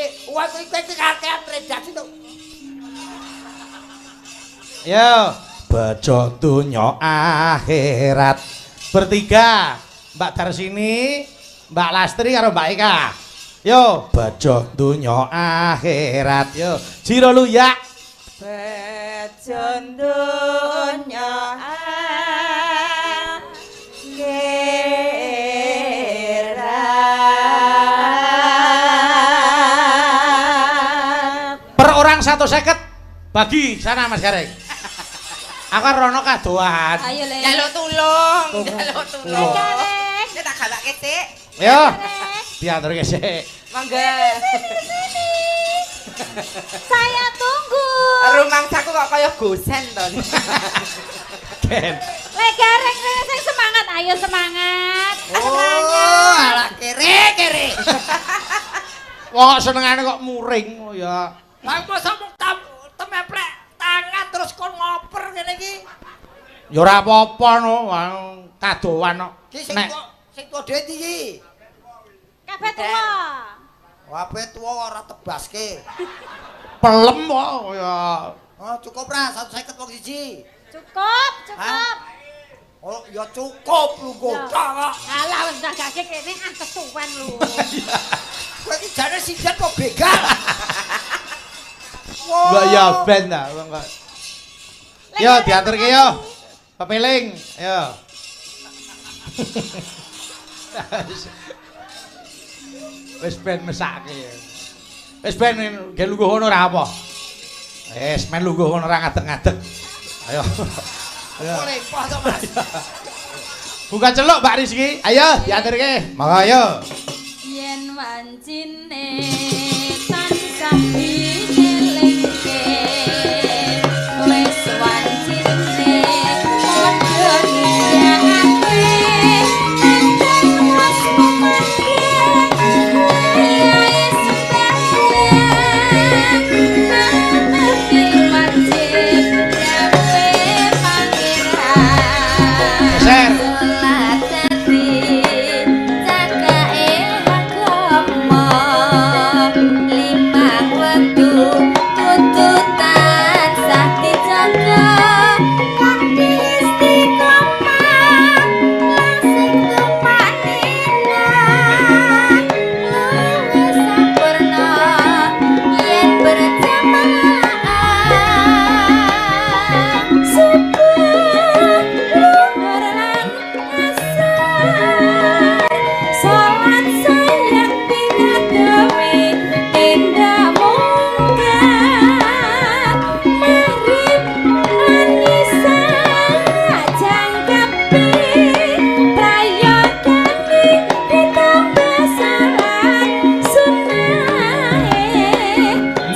S2: kakean redaksi to.
S1: Yo, bejo donya akhirat. Bertiga, Mbak Darsini, Mbak Lastri karo Mbak Eka. Yo, bajo dunya akhirat yo. Jiro lu ya.
S5: Bajo dunya akhirat.
S1: Per orang 150 bagi sana Mas Gareng. Aku rono kadoan.
S5: Ayo Le.
S3: Jaluk tulung, jaluk tulung.
S5: Gareng.
S3: Kita tak galake sik.
S1: Yo. Diaturke sik.
S3: Mangga.
S5: Saya tunggu.
S3: Rumangsaku kok kaya gosen to.
S1: Ken.
S5: Le Gareng sing semangat, ayo semangat.
S2: Oh, ala kere.
S1: Wong kok senengane kok muring oh ya.
S2: Lah masa mung temeplek tangan terus kon ngoper ngene iki.
S1: Ya ora apa-apa no, kadoan kok.
S2: Ki sing
S1: Nek
S2: tuwa dhewe iki.
S5: Kabeh tuwa.
S2: Wape tuwa ora tebaske.
S1: pelem kok ya.
S2: Oh, cukup ra 150 wong siji.
S5: Cukup.
S2: Oh, ya cukup lu kok.
S5: Alah wis dagake kene kesuwen lu.
S2: Kowe iki jane sidat kok begal.
S1: Mbak ya ben ta, kok. Yo diaturke yo. Pepiling, yo. Wis ben mesake. Wis ben nggih lungguh ngono ora apa. Wis men lungguh ngono ora ngadeg-ngadeg. Ayo. Ayo.
S2: Boleh poso Mas.
S1: Buka celuk Mbak Rizki. Ayo diaturke. Monggo ayo.
S5: Yen wancine tansah dielingke wis wancine padha nyake enten was pemake ayai sebenarnya ngerti wajib gawe pangeran
S1: Geser.
S5: salat dadi cakae agama limang wektu tuntutan sah dijaga kanthi istiqomah lasing tumanina luwih sampurna yen berjamaah subuh luhur lan asar salat sayang pinadawi tindak mungkar maghrib lan isya jangkepi prayogane ditambah salat sunahe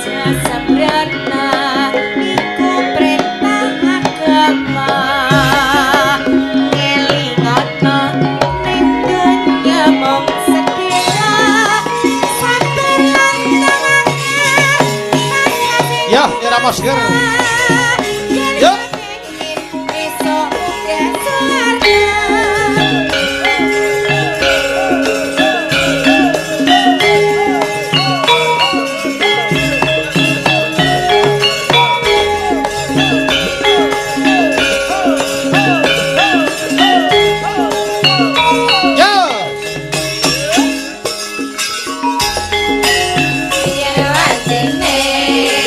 S5: jasabrana iku perintah agama ngelingono ning donya mung sedaya sabar lan tangan
S1: Yo, ora masker. Yo.
S5: esok uga swarga
S1: Yo.
S5: yen wancine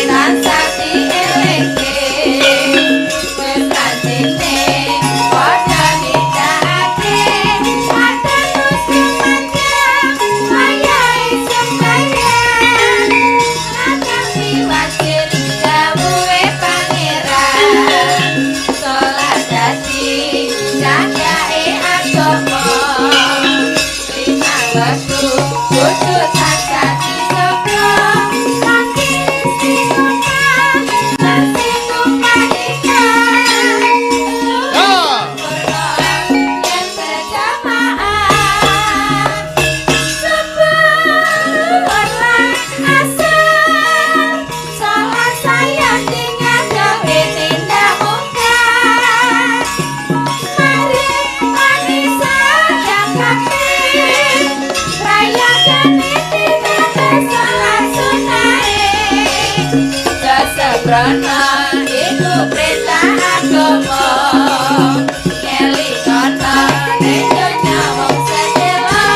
S5: tansah dielingke wis wancine padha nindakake adat sembahyang ayahe sembahyang lakoni wajib gawuhe pangeran salat dadi candake agama limang wektu kudu tansah dijaga kanthi istiqomah lasing tumanina
S1: Yo.
S5: berdoa yen berjamaah subuh lan asar salat sayang dinyadari tindak mungkar maghrib lan isya jangkepi prayogane ditambah salat sunahe jasabrana iku perintah agama ngelingono ning donya mung sedaya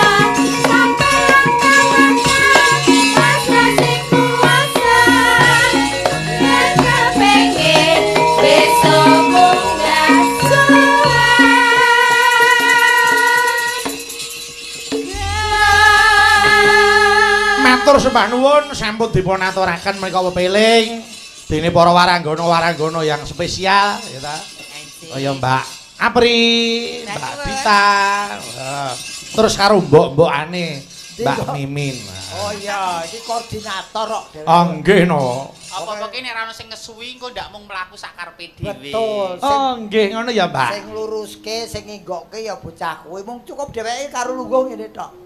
S1: Matur sembah nuwun sampun dipun aturaken menika pepeling dene para waranggana yang spesial ya ta. Kaya Mbak Apri, Mbak Dita. Terus karo mbok-mbokane Mbak Mimin.
S2: Oh iya, iki koordinator kok dhewe.
S1: Oh nggih no.
S4: Apa-apa ki nek ora ono sing ngesuwi engko ndak mung mlaku sakarepe dhewe.
S2: Betul.
S1: Oh nggih ngono ya, Mbak.
S2: Sing luruske, sing nggokke ya bocah kuwi mung cukup dheweke karo lungguh ngene tok.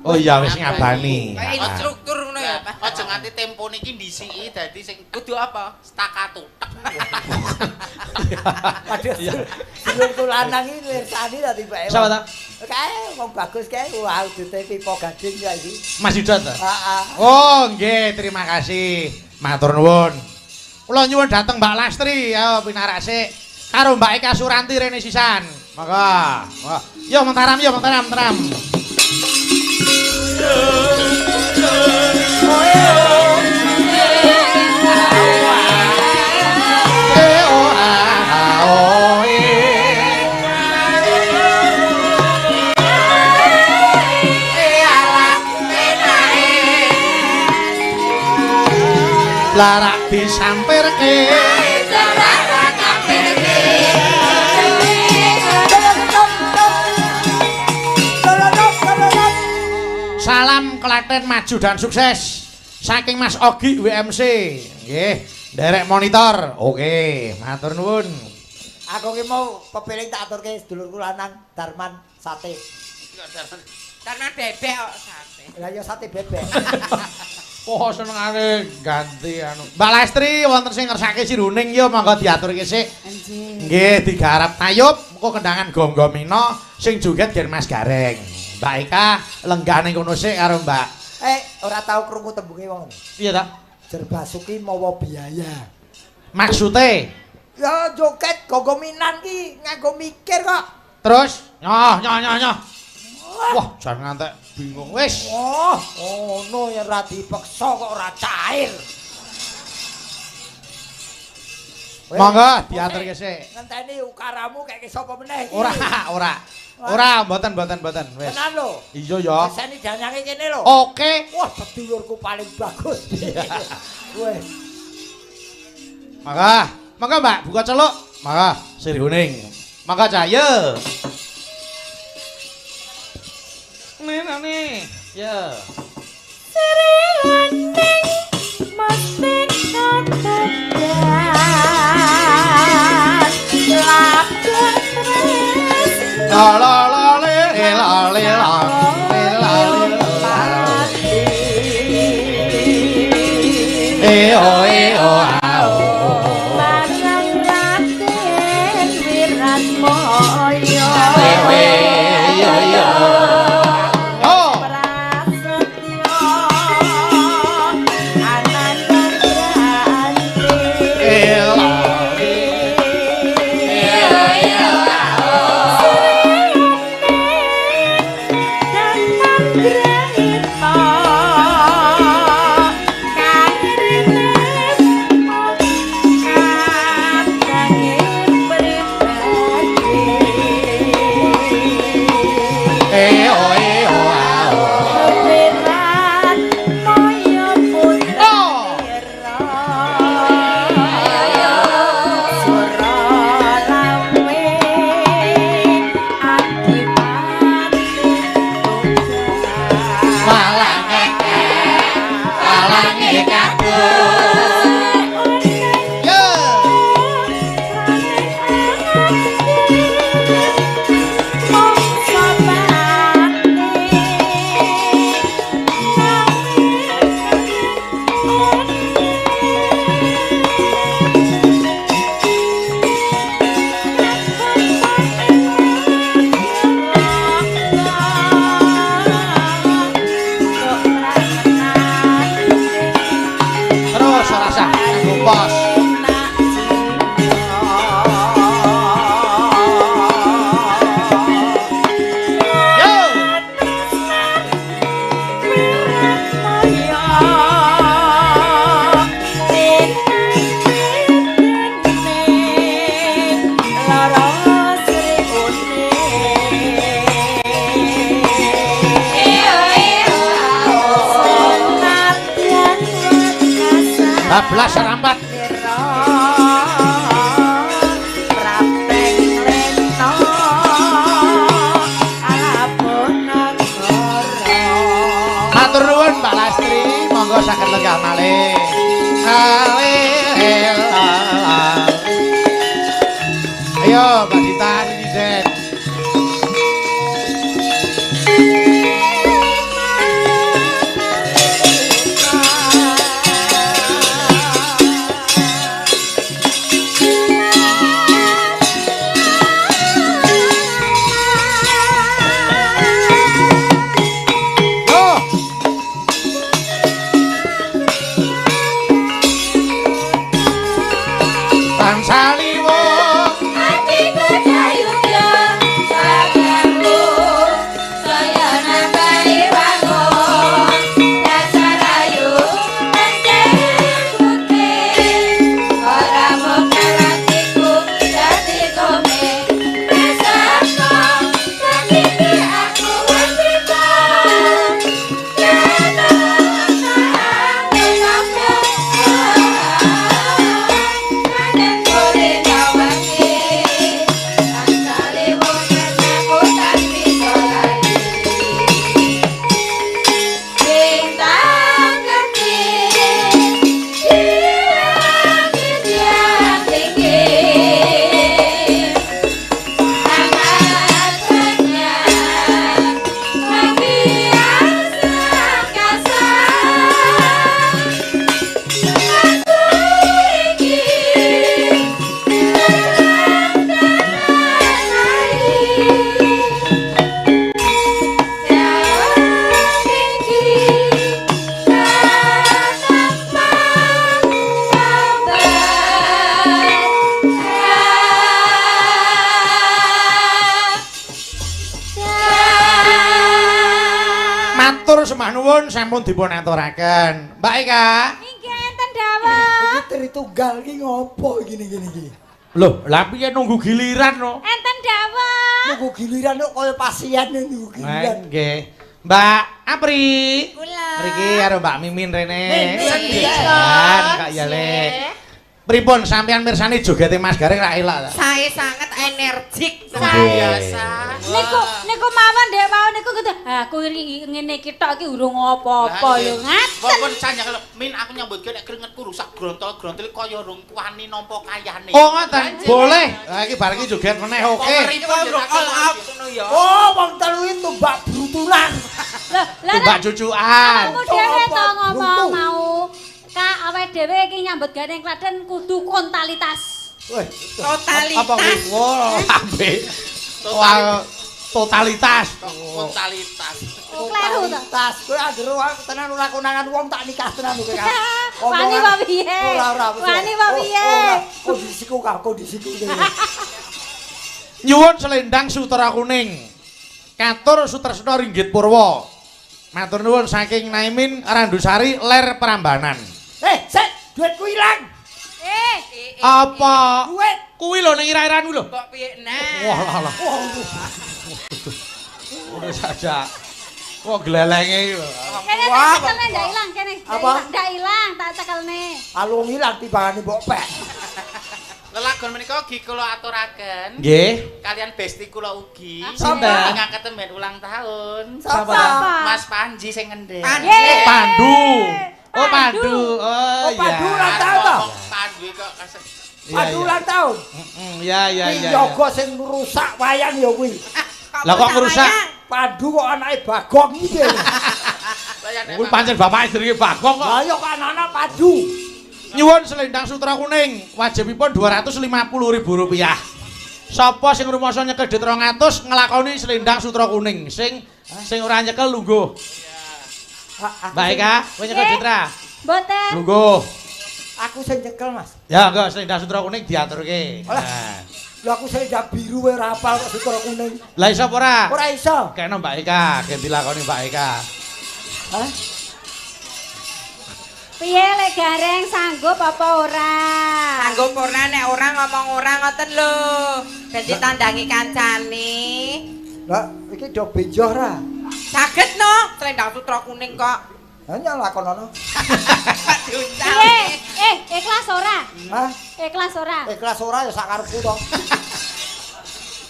S1: Oh iya wis ngabani.
S3: Kayak instruktur ngono ya, Pak.
S4: Aja nganti tempone iki ndisiki dadi sing
S3: Kudu apa?
S4: stakato.
S2: Waduh. Silung tulanang iki mirsani dadi Mbak.
S1: Siapa ta?
S2: Kae wong bagus kae wah dite pipo gading ya iki.
S1: Mas Yuda ta?
S2: Heeh.
S1: Oh nggih, terima kasih. Matur nuwun. Kula nyuwun dhateng Mbak Lastri, ayo pinarasik karo Mbak Eka Suranti rene sisan. Monggo. Wah, yo mentaram. Larak disampirke salam Klaten maju dan sukses saking Mas Ogi WMC nggih nderek monitor oke matur nuwun
S2: Aku ki mau pepiling tak aturke sedulurku lanang Darman Sate.
S3: Karena bebek kok sate.
S2: Lah ya sate bebek.
S1: oh senengane ganti anu Mbak Lastri wonten sing ngersake siruning ya monggo diaturke sik nggih digarap tayub engko kendangan Gonggomino sing joget gen Mas Gareng Mbak Eka lenggane kono sik karo Mbak
S2: Ora tau krungu tembunge wong.
S1: piye ta
S2: Jer Basuki mawa biaya.
S1: maksude
S2: Ya joget Gonggominan ki nganggo mikir kok.
S1: terus nyoh wah jangan ngantek bingung wis
S2: Oh, ono ya ora dipeksa kok ora cair.
S1: monggo diaturke sik
S2: Ngenteni ukaramu kayak sapa meneh iki?
S1: ora mboten wis
S2: Tenan lho.
S1: iya ya
S2: Seseni danyange kene lho.
S1: oke
S2: Wah, sedulurku paling bagus. Wes.
S1: monggo Mbak buka celuk monggo sirih kuning monggo cahya nih ya
S5: Sering mesti kotokan laku tres
S1: la la la le la le la
S5: barang raden wirat moyo
S1: oh
S5: prasetyo ananda branti
S1: belas rampat. Matur nuwun Mbak Lastri, monggo saged lenggah malih. Ayo Mbak Dita Nizet. Sampun dipun aturaken. Mbak Eka.
S5: Nggih enten dawuh.
S2: Iki teri tunggal iki ngopo gini.
S1: Lho, lha piye nunggu giliran no?
S5: Enten dawuh.
S2: Nunggu giliran kok kaya pasien nunggu giliran.
S1: Nggih. Mbak Apri.
S3: Kula.
S1: Mriki karo Mbak Mimin rene.
S3: Sendirian,
S1: Kak Yale. Pripun sampeyan mirsani jogete Mas Gareng ra elak ta?
S3: Saya sangat energik
S1: biasa.
S5: Niku mawon Dek wau niku gitu. Aku ngene iki tok iki urung apa-apa lho, ngaten.
S4: Wong sanjang kalau min aku nyambutke nek keringetku rusak grontol-grontol kaya rung wani nampa kayane.
S1: Oh ngoten. Boleh. Lah iki bar iki joget meneh oke.
S2: Oh, wong telu iki tumbak brutulan.
S1: Tumbak cucukan.
S5: Kamu dhewe to ngomong mau. Kak awake dhewe iki nyambut gawe ning Klaten kudu kontalitas.
S3: Totalitas.
S1: Apa kuwi? Oh, ambek. Totalitas.
S4: Totalitas.
S5: Kleru to.
S2: Tas kowe anggere tenan ora konangan wong tak nikah tenan kowe kan.
S5: Wani wae piye?
S2: Ora.
S5: Wani wae piye?
S2: Kondisiku.
S1: Nyuwun selendang Sutera Kuning. Katur Sutresna Ringgit Purwa. Matur nuwun saking Naimin Randusari Ler Prambanan.
S2: Sik, duitku ilang.
S1: Apa?
S2: Duit.
S1: Kuwi lho ning ira-iranmu lho.
S3: Kok piye nah?
S1: Wah, lah. Udah saja. Kok glelenge iki lho.
S5: Kene tak cekelne ndak ilang kene.
S2: Apa?
S5: Ndak ilang tak cekelne.
S2: Alung ilang timbangane mbok pek.
S4: Lelagon menika ugi kula aturaken.
S1: Nggih.
S4: Kalian besti kula ugi.
S1: Sinten?
S4: Ingkang ketemben ulang tahun.
S2: Sapa?
S4: Mas Panji sing ngendhe.
S1: Pandu. Oh, Pandu. Oh, iya.
S2: Pandu ulang tahun to?
S4: Pandu kok kasih.
S2: Pandu ulang tahun.
S1: Iya.
S2: Yoga sing rusak wayang ya kuwi.
S1: Lah kok ngerusak?
S2: Pandu kok anake Bagong iki.
S1: Kuwi pancen bapak istrine Bagong kok.
S2: Lah ya kok anak Pandu.
S1: Nyuwun selendang Sutera Kuning, wajibipun Rp250.000. Sapa sing rumasa nyekel dit 200 nglakoni selendang Sutera Kuning. Sing ora nyekel lungguh. Mbak Eka, kowe nyekel dit ra?
S5: Mboten.
S1: Lungguh.
S2: Aku sing nyekel, Mas.
S1: Ya, enggak selendang Sutera Kuning diaturke.
S2: Lah. Lha aku selendang biru wae ora apal kok Sutera Kuning.
S1: Lah iso apa ora?
S2: Ora iso.
S1: Kena Mbak Eka, ganti lakoni Mbak Eka.
S2: Hah?
S5: Piye lek Gareng sanggup apa ora?
S3: Sanggup ora nek ora ngomong ora ngoten lho. Ben ditandangi kancane.
S2: Lah, iki do benjoh ra?
S3: Saged no, selendang Sutera Kuning kok.
S2: Hanya lakonono.
S3: Diucap.
S5: Ikhlas ora?
S2: Hah?
S5: Ikhlas ora?
S2: Ikhlas ora ya sak karepku to.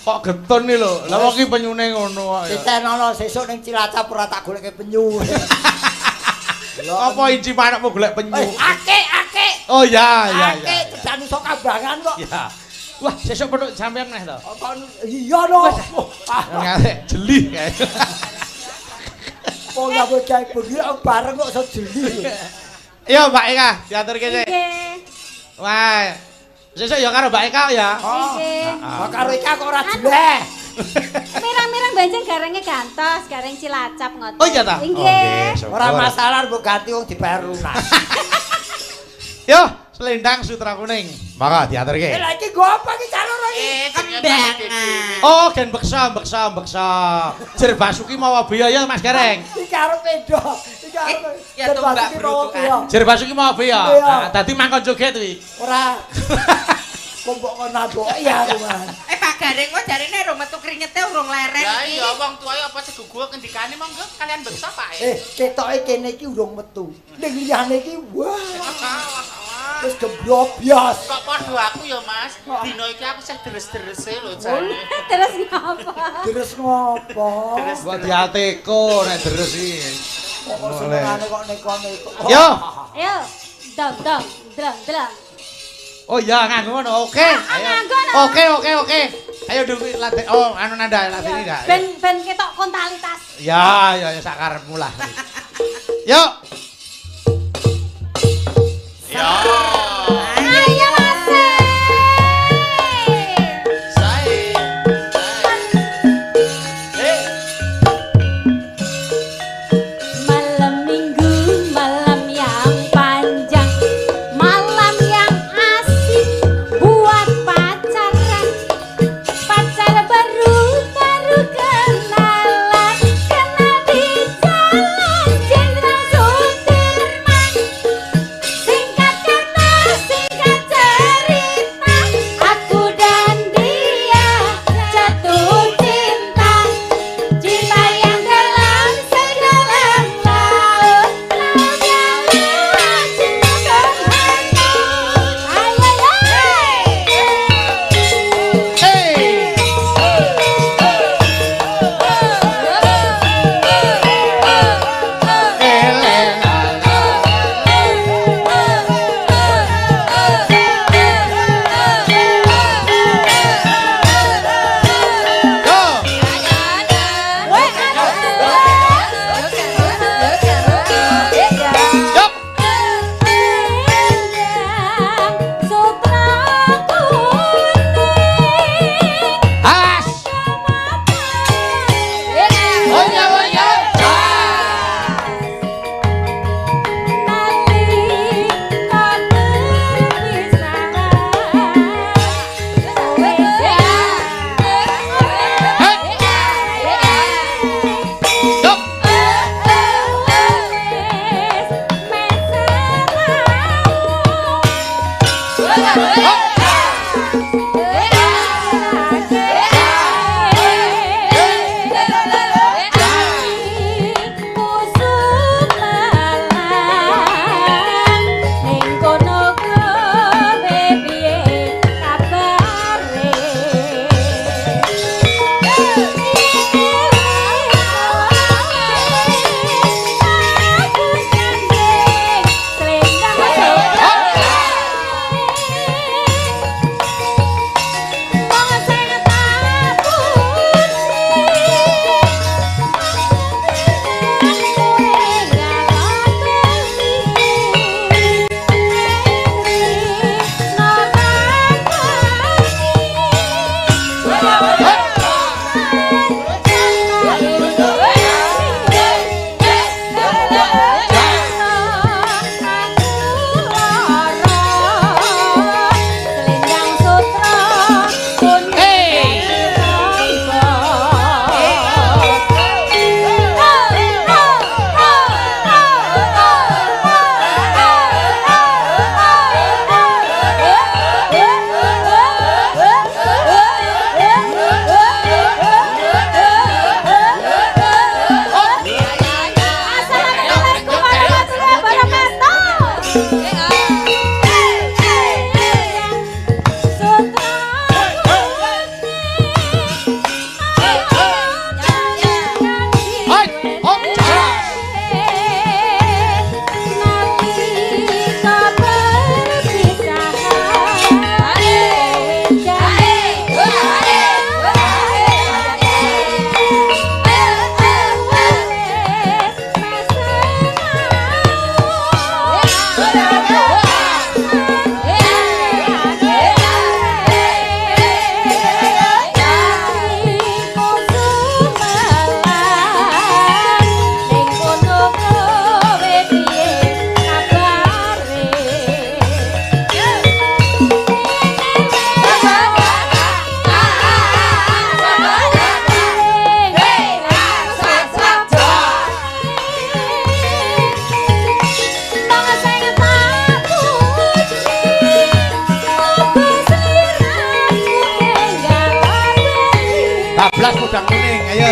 S1: Kok getun iki lho. Lah wong iki penyune ngono kok ya.
S2: Ditenono sesuk ning Cilacap ora tak goleke penyu.
S1: Apa inci manukmu golek penyu?
S2: Ake.
S1: Oh ya.
S2: Ake cedan iso kabangan kok.
S1: Ya. Wah, sesuk petuk sampean neh to.
S2: Iya no.
S1: Ngalih jeli kae.
S2: Oh ya bocah bengi bareng kok iso jeli.
S1: Iya, Mbak Eka, diaturke sik.
S5: Nggih.
S1: Wah. Sesuk ya karo Mbak Eka ya.
S5: Nggih.
S2: Karo Ika kok ora jeleh.
S5: Mirang-mirang banjing garenge gantos, gareng Cilacap ngoten.
S1: Oh iya ta?
S5: Nggih.
S2: Ora masalah mbok ganti wong dibayar lunas.
S1: Yo, selendang sutra kuning. Maka diaturke.
S2: Lah iki nggo apa iki calon iki?
S3: Kembangan.
S1: Oh, gen beksa. Jer Basuki mawa biaya Mas Gareng.
S2: Iki karo pedo. Iki karo.
S3: Ya tumbak brutukan.
S1: Jer Basuki mawa biaya.
S2: Iya.
S1: Dadi mangkon joget kuwi.
S2: Ora. Kumpuk kon nabok ya Mas.
S3: Pak Gareng kok jarine urung metu kringete urung leren
S4: Lah
S3: iki.
S4: iya wong tuwa apa segugu ngendikane monggo kalian beksa Pak.
S2: Ketoke kene iki urung metu. Ning liyane iki wah. Wis geblobyos.
S4: Kok padha aku ya Mas. Dino iki aku sih deres-derese lho jane.
S5: Terus ngapa?
S2: Terus ngopo?
S1: Kok diateko nek deres iki.
S2: Kok senengane kok neko-neko.
S1: Yo.
S5: Ayo, dong, drang.
S1: Oh iya nganggo ngono. Oke.
S5: nganggo ngono.
S1: Oke. Ayo duwi latih. Oh, anu nanda latih dak.
S5: Ben ketok kontalitas.
S1: Ya sak karepmu lah. Yuk.
S4: Ya.
S5: Ayo Mas.
S4: Sae.
S5: Malam minggu, malam yang panjang, malam yang asik buat pacaran. Pacar baru kenalan, kenal di jalan Jenderal Sudirman. Singkat kata
S1: belas podang kuning, ayo.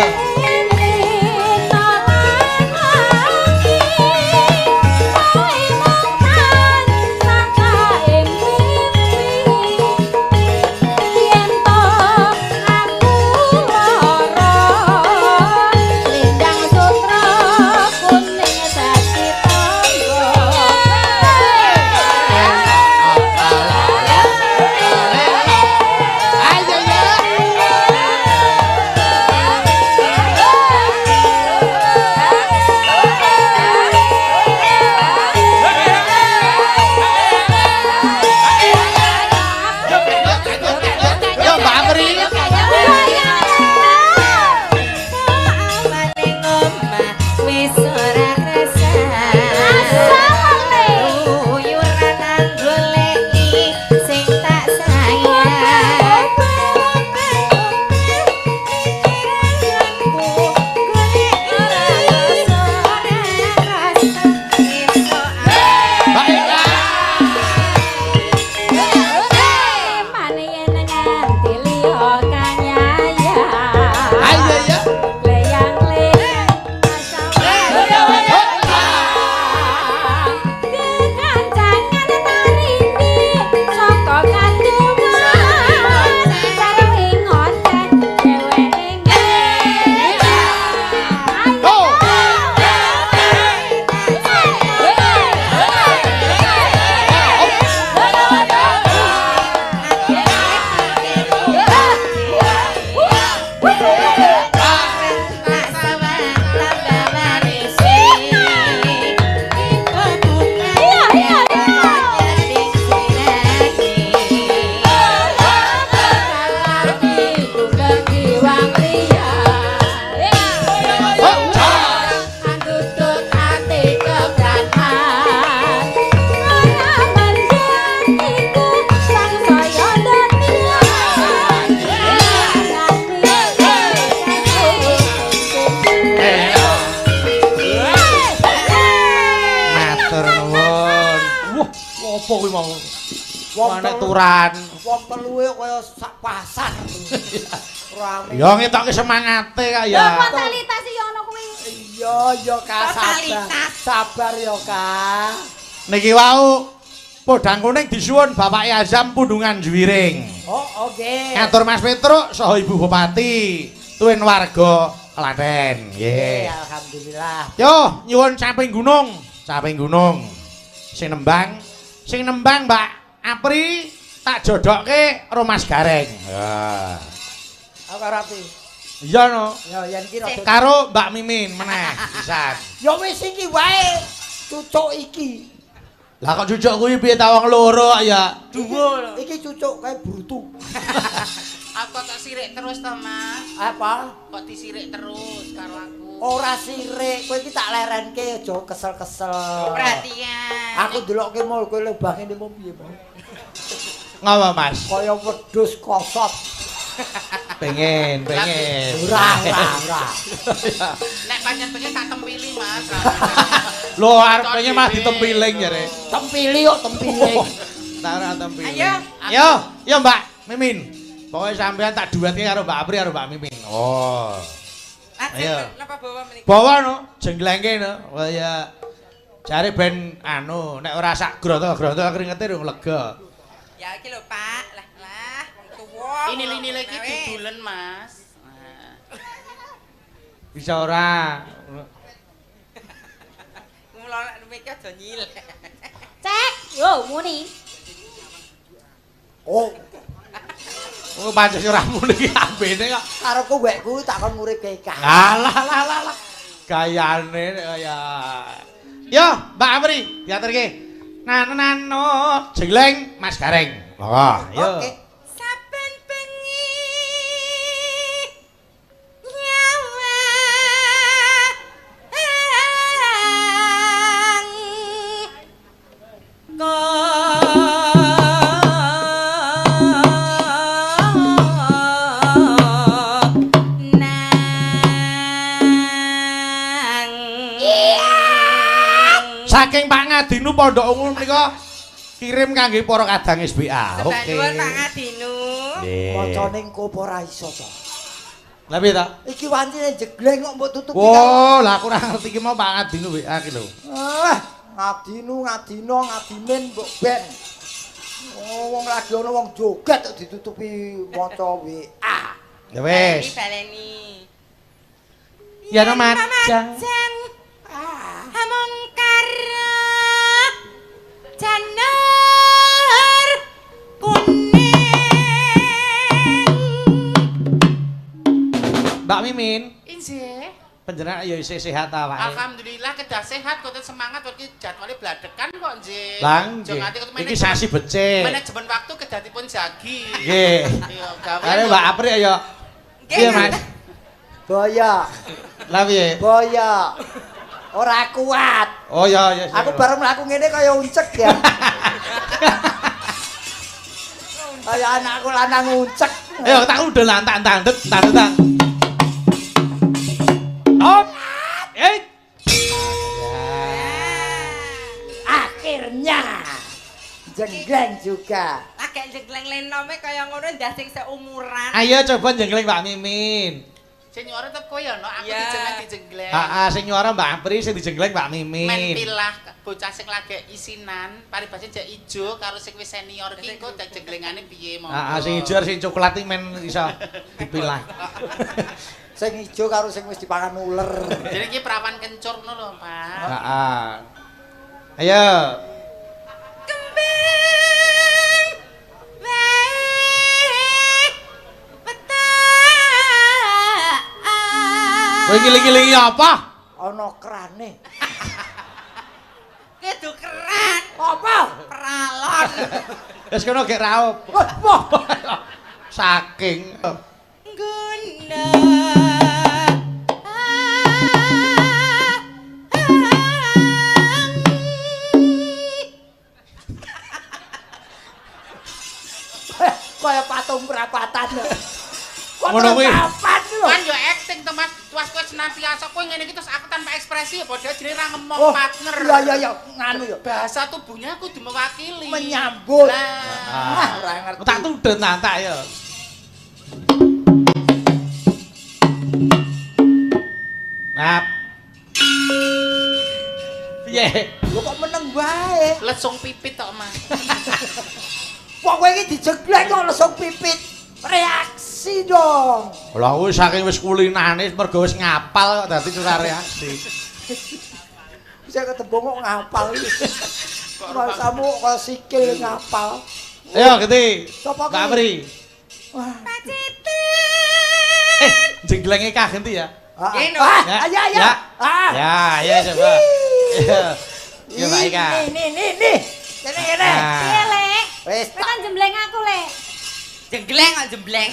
S1: Apa kuwi mau? Wong turan.
S2: Wong teluwe kaya sak pasar. Rame.
S1: Ya ngetokke semangate kaya.
S5: Lho fatalitas ya ono kuwi.
S2: Iya Kak, sabar ya Kak.
S1: Niki wau podang kuning disuwun Bapak Azam Pundungan Juwiring.
S2: Oh, oke.
S1: Ngatur Mas Petruk saha Ibu Bupati, tuwin warga Klaten. Nggih.
S2: Alhamdulillah.
S1: Yo, nyuwun samping gunung. Sing nembang Mbak Apri tak jodokke karo Mas Gareng. Ya.
S2: Aku rapi.
S1: Iya no.
S2: Ya yen iki rada
S1: karo Mbak Mimin meneh pisan.
S2: ya wis iki wae. Cucuk iki.
S1: Lah kok cucuk kuwi piye ta wong loro ya?
S2: Dhuwur. Iki cucuk kae brutu.
S4: Aku tak sirik terus to, Mas.
S2: Apa?
S4: Kok disirik terus karo aku?
S2: Ora sirik, kowe iki tak lerenke aja kesel-kesel.
S3: Perhatian.
S2: Aku ndelokke mul kowe lubange nemu piye, Mas?
S1: Ngapa, Mas?
S2: Kaya wedhus kosot.
S1: Pengen.
S2: Ora.
S4: Nek pancen pengen tak tempili, Mas.
S1: Lho arepnya mah ditempiling jare.
S2: Tempili kok tempiling.
S1: Tara tempiling.
S3: Ayo.
S1: Yo Mbak Mimin. Pokoke sampean tak duetke karo Mbak Apri karo Mbak Mimin. Oh. Ayo.
S3: Napa bawa menika?
S1: Bawa no, jenglengke no. Kaya jare ben anu nek ora sak grotol keringete rung lega.
S3: Ya iki lho, Pak. Lah, wong tuwa.
S4: Ini lagi dudulen, Mas. Nah.
S1: Bisa ora.
S3: Mula nek mriki aja nyilek.
S5: Cek, yo muni.
S2: Oh,
S1: Oh pancen ora muni iki ambene kok.
S2: karo kowe kuwi tak kon nguripe Kak.
S1: Alah. Gayane kaya. Yo, Mbak Apri, diaturke. Nano jengleng Mas Gareng. Monggo, yo.
S2: Oke.
S3: Saben bengi nyawa
S1: Saking Pak Ngadinu Pondok Ungu menika kirim kangge para kadang SBA. Oke.
S3: Sebanduan Pak Ngadinu.
S1: Nggih.
S2: Macane engko apa ora iso to?
S1: Lah piye ta?
S2: Iki wancine jegleng kok mbok tutupi.
S1: Oh, lah aku ora ngerti iki mau Pak Ngadinu WA ki lho.
S2: Ngadimin mbok ben. Oh, wong lagi ana wong joget kok ditutupi maca WA.
S1: Ya wis.
S3: Baleni.
S1: Ya no majang.
S3: Hamongkar janar kuning.
S1: Mbak Mimin,
S4: Injih.
S1: panjenengan ya isih sehat ta wae.
S4: Alhamdulillah kedah sehat kok semangat kok iki jadwale bladekan kok nggih.
S1: Lah
S4: Aja nganti kok
S1: iki sasi becik.
S4: manajemen waktu kedatipun jagi.
S1: Nggih.
S4: Iya, gawe.
S1: Are Mbak Apri ya. Piye Mas?
S2: Boya,
S1: Lah piye?
S2: boya. Ora kuat.
S1: Oh ya ya.
S2: Aku baru mlaku ngene kaya uncek ya. Kaya anakku lanang uncek.
S1: Ayo tak udah lantak tandet tandet. Oh.
S2: Akhirnya jenggleng juga.
S3: Lagi jegleng lenome kaya ngono ndah sing seumuran.
S1: Ayo coba jenggleng Mbak Mimin.
S4: Sing nyuara tetep kowe ya, no? Aku
S3: Iya.
S4: dijengleng.
S1: Heeh, sing nyuara Mbak Apri sing dijenggleng Mbak
S4: Men
S1: Mimin.
S4: pilah bocah sing lagi isinan, paribase jek ijo karo sing wis senior ki kok dak jenglengane piye monggo.
S1: Heeh, sing ijo sing coklat iki men iso dipilah.
S2: Sing ijo karo sing wis dipangan uler.
S4: Jadi iki perawan kencur ngono lho, Pak.
S1: Heeh. Ayo.
S3: Kembang baik petak.
S1: Kowe ngiling-ngilingi apa?
S2: Ana krane.
S3: Kedu keran
S2: Apa?
S3: peralon.
S1: Wis kono gek raup.
S2: Wah,
S1: Saking.
S3: Guna.
S2: kaya patung perapatan. Kok
S1: Ngono kuwi.
S2: papan lho.
S4: Kan yo acting to Mas, tuas kowe senantiasa kowe ngene iki terus aku tanpa ekspresi ya padha jenenge ra ngemong
S2: Oh,
S4: partner.
S2: iya, nganu ya.
S4: Bahasa tubuhnya kudu mewakili.
S2: Menyambut.
S4: Lah.
S2: Ora ngerti.
S1: Tak tudun nantak ya. Nah. Piye?
S2: Lho kok meneng wae.
S4: Lesung pipit tok, Mas.
S2: Wong kowe iki dijegleng kok lesung pipit. Reaksi dong.
S1: Lah kuwi saking wis kulinane mergo wis ngapal kok dadi ora reaksi.
S2: Bisa ketemu kok ngapal iki. Masamu kok sikil ngapal.
S1: Ayo geti.
S2: Sopo
S1: Mbak
S2: kuwi?
S1: Apri.
S2: Wah.
S1: Jenglenge kah ganti ya?
S3: Geno.
S1: Ya,
S2: Ayo.
S1: ya.
S2: Ah.
S1: Ya coba. Ya Mbak Ika.
S2: Nih. Kene.
S1: Ah.
S5: Piye, Lek?
S2: Wis
S5: Kowe kan jembleng aku, Lek.
S3: Jenggleng kok jembleng.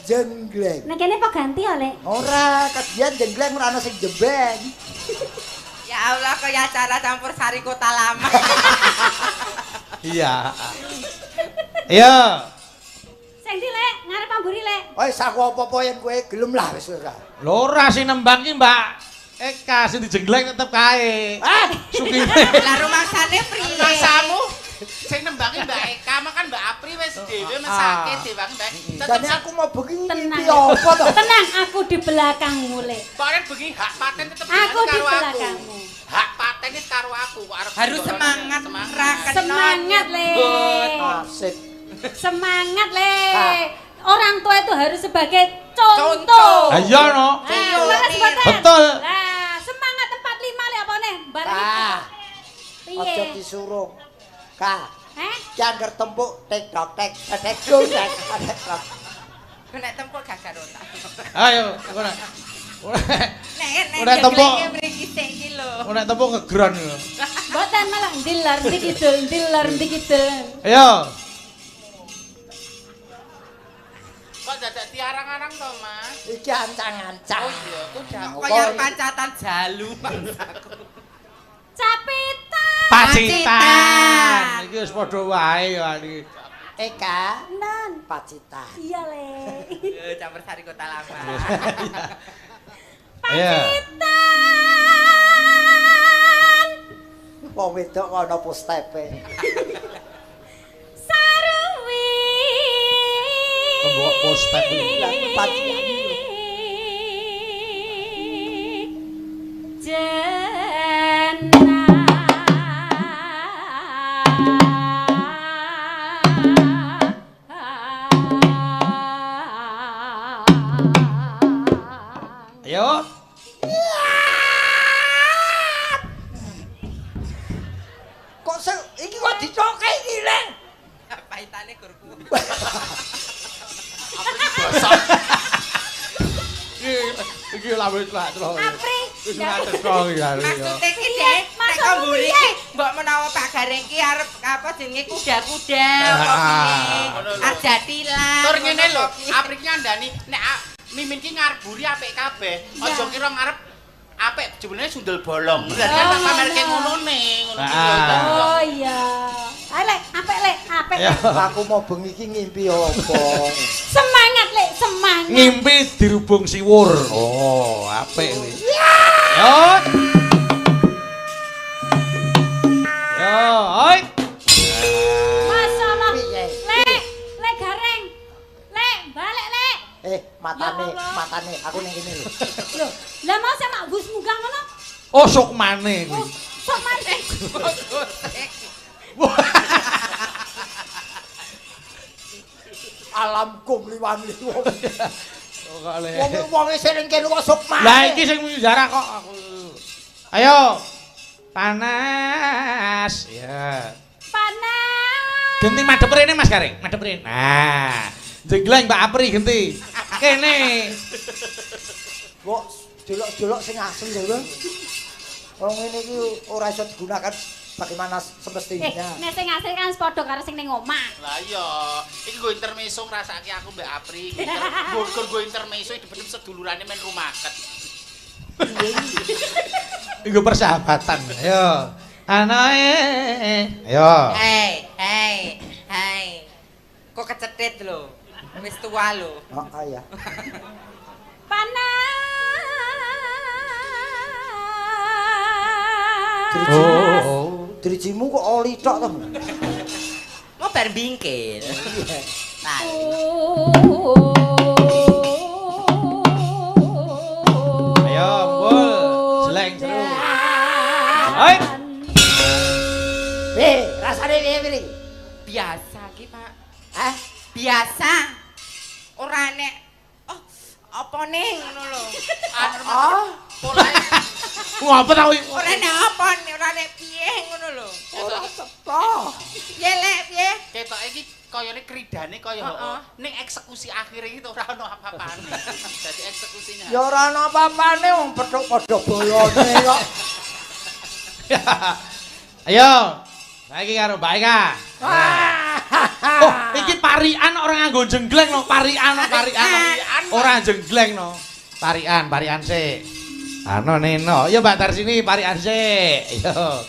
S2: Jenggleng.
S5: Nek kene kok ganti ya, Lek?
S2: Ora, kadian jenggleng ora ana sing jembeng.
S3: Ya Allah kaya acara campur sari kota lama.
S1: Iya. Ayo.
S5: Sing ndi, Lek? Ngarep amburi, Lek.
S2: Wis aku apa-apa yen kowe gelem lah wis ora.
S1: Lho ora sing nembang ki Mbak Eka sing dijengleng tetep kae.
S2: Ah,
S1: Sugih.
S3: Lah rumangsane priye?
S4: Masamu sing nembangi Mbak Eka makan Mbak Apri wis dhewe mesake dewangi Mbak. Tetep
S2: jane aku mau bengi
S5: Tenang.
S2: iki apa to?
S5: Tenang, aku di belakangmu, Lek.
S4: Pokoknya bengi hak paten tetep
S5: Aku di
S4: karo aku.
S5: belakangmu.
S4: Hak paten itu karo aku. Arep
S3: Harus
S4: didorong.
S3: semangat, ra kena
S5: Semangat, Lek.
S2: Asik.
S5: Semangat, Lek. Orang tua itu harus sebagai contoh.
S3: Contoh.
S1: Ayo no.
S5: Nah, semangat sebagai.
S1: Betul.
S5: Nah, semangat 45 Lek apa nih? Bareng
S2: Ah,
S5: iki.
S2: aja
S5: Piye?
S2: disuruh. Kak,
S5: Heh?
S2: jangger tempuk tek tok tek tek tek tek.
S3: Kena tempur gak otak.
S1: Ayo, ora.
S3: Nek
S1: Udah tembok.
S3: jengglenge mriki sik iki lho.
S1: Ora tepuk kegron.
S5: Mboten malah ndilar ndi kidul.
S1: Ayo.
S4: Kok dadak diarang-arang to, Mas?
S2: Iki ancang-ancang.
S4: Oh iya, aku
S3: Kaya pancatan jalu bangsaku.
S5: Capitan.
S1: Pacitan. Iki wis padha wae ya iki.
S2: Eka,
S5: Nan.
S2: pacitan.
S5: Iya, Lek.
S3: Yo campur sari kota lama.
S1: Ayo.
S5: Pacitan.
S2: Wong wedok kok ana postepe.
S5: Saruwi.
S1: Tunggu postek
S2: Lah pacian.
S1: Ayo.
S2: Kok iki kok dicoke iki, Leng?
S3: Paitane gurku.
S1: Iki lha wis lah terus.
S5: Apri.
S1: Wis ngaten kok ya.
S3: Maksudnya ki dek, nek kok mburi ki mbok menawa Pak Gareng ki arep apa jenenge kuda-kuda apa piye. Arep jatilan.
S4: Tur ngene lho, aprik nyandani nek Mimin ki ngarep buri apik kabeh. Aja kira ngarep apik jebulane sundel bolong. Berarti kan tak pamerke ngono ngono ki.
S5: Oh iya. Ayo Lek, apik Lek, apik.
S2: Aku mau bengi iki ngimpi apa?
S5: Semangat Lek, semangat.
S1: Ngimpi dirubung siwur. Oh, apik kuwi. Yo. Yo, oi.
S5: Masalah.
S2: Piye?
S5: Lek Gareng. Lek, balik Lek.
S2: Matane aku ning kene lho.
S5: Loh, lah mau sama Gus munggah ngono?
S1: Oh, sok maneh kuwi.
S5: Sok maneh.
S2: Alamkum liwan-liwang.
S1: Oh, kok le.
S2: Wong sing ning kene kok sok maneh.
S1: Lah iki sing jarak kok aku. Ayo. Panas. Ya.
S5: Panas.
S1: Genti madhep rene Mas Gareng, madhep rene. Nah, jegleng Mbak Apri genti. Kene.
S2: Kok delok-delok sing asli lho. Wong ngene iki ora iso digunakan bagaimana semestinya.
S5: Nek sing asli kan padha karo sing ning omah.
S4: Lah iya, iki nggo intermezzo ngrasake aku Mbak Apri. Nggo intermezzo dipendem sedulurane men rumaket.
S1: Iku persahabatan. Ayo. Ayo.
S3: Hai. Kok kecetit lho. Wis tua lho.
S2: Oh iya.
S5: Panas.
S2: Drijimu kok oli tok to?
S3: Mau bar bingkil.
S1: Ayo, bol. Jeleng seru. Hai.
S2: Rasane piye,
S3: Biasa ki, Pak.
S2: Hah?
S3: Biasa. Ora nek apa ning ngono lho.
S1: Ngapa ta kuwi?
S3: Ora nek apa, ora nek piye ngono lho.
S2: Ora teko.
S3: Piye Lek, piye?
S4: Ketok iki kayane kridane kaya ning eksekusi akhir iki ora ono apa-apane. Dadi eksekusinya.
S2: Ya ora ana apa-apane wong pethuk padha bolone kok.
S1: Ayo. Saiki karo Mbak Eka. Oh, iki parian ora nganggo jenggleng no, parian. Ora jenggleng no. Parian sik. Ano neno. Yo Mbak Tarsini parian sik. Yo.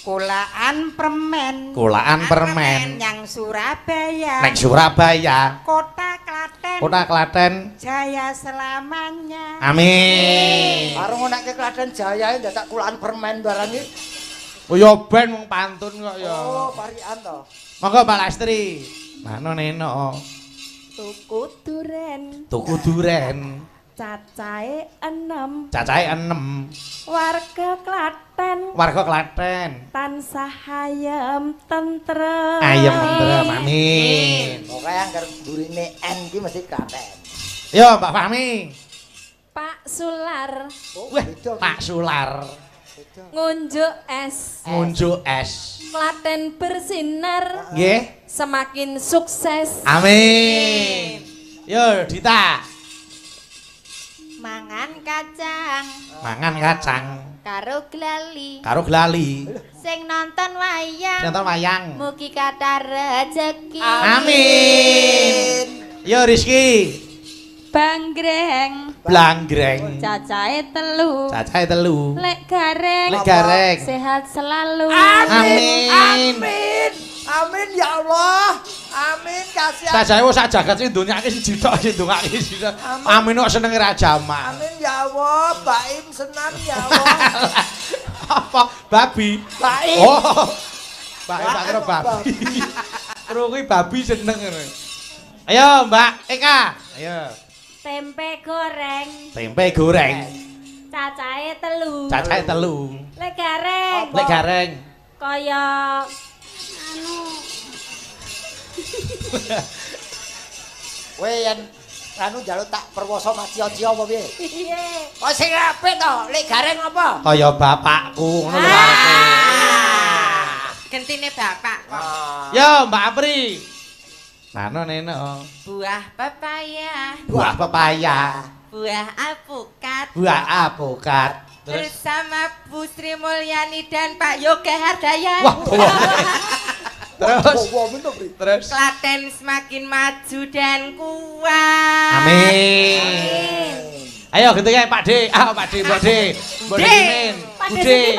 S3: Kulaan permen.
S1: Yang
S3: Surabaya.
S1: Nek Surabaya.
S3: Kota
S1: Klaten.
S3: Jaya selamanya.
S1: Amin.
S2: Karo ngonekke Klaten Jaya ndadak kulaan permen barang iki.
S1: Oh ya ben wong pantun kok ya.
S2: Oh, parian to.
S1: Monggo Mbak Lastri. Mano neno.
S3: Tuku
S1: duren.
S3: Cacahe 6.
S1: Cacahe 6.
S3: Warga Klaten.
S1: Tansah
S3: Ayem tentrem.
S1: Amin.
S2: Pokoke anggar durine N iki mesti Klaten.
S1: Yo Mbak Fahmi.
S5: Pak Sular.
S2: Oh, beda.
S1: Pak Sular.
S5: Ngunjuk es. Klaten bersinar.
S1: Nggih.
S5: Semakin sukses.
S1: Amin. Yo Dita.
S3: Mangan kacang
S1: Mangan kacang
S3: karo glali.
S5: Sing nonton
S1: Nonton wayang.
S5: mugi kathah rejeki.
S1: Amin. Yo Rizky.
S5: Banggreng.
S1: Blanggreng.
S5: Cacahe 3.
S1: Cacahe 3.
S5: Lek gareng. Sehat selalu.
S1: Amin.
S2: Amin ya Allah. Amin kasih.
S1: Cacahe wis sak jagat sing ndonyake siji tok sing ndongake siji. Amin kok senenge ra jamak.
S2: Amin ya Allah. Baim senam ya Allah.
S1: Apa? Babi.
S2: Baim.
S1: Oh. Baim tak kira babi. Karo kuwi babi seneng ngene. Ayo Mbak Eka. Ayo.
S5: Tempe goreng.
S1: Tempe goreng.
S5: Cacahe 3.
S1: Cacahe 3.
S5: Lek gareng.
S1: Lek gareng.
S5: Kaya anu.
S2: Kowe yen anu njaluk tak perwasa maci-oci apa piye?
S5: Piye?
S2: Kok sing apik to, lek gareng apa?
S1: Kaya bapakku ngono lho karepe.
S3: Gentine bapak kok.
S1: Yo Mbak Apri. Nano neno.
S3: Buah pepaya,
S1: Buah pepaya.
S3: buah alpukat.
S1: Buah alpukat. Terus
S3: Bersama Bu Sri Mulyani dan Pak Yoga Hardaya.
S1: wah. Terus terus
S3: Klaten semakin maju dan kuat.
S1: amin. Ayo gitu ya Pak D. Ah Pak D, Mbak D. Mbak D Mimin.
S5: Pak D
S1: Bude.
S5: Mimin.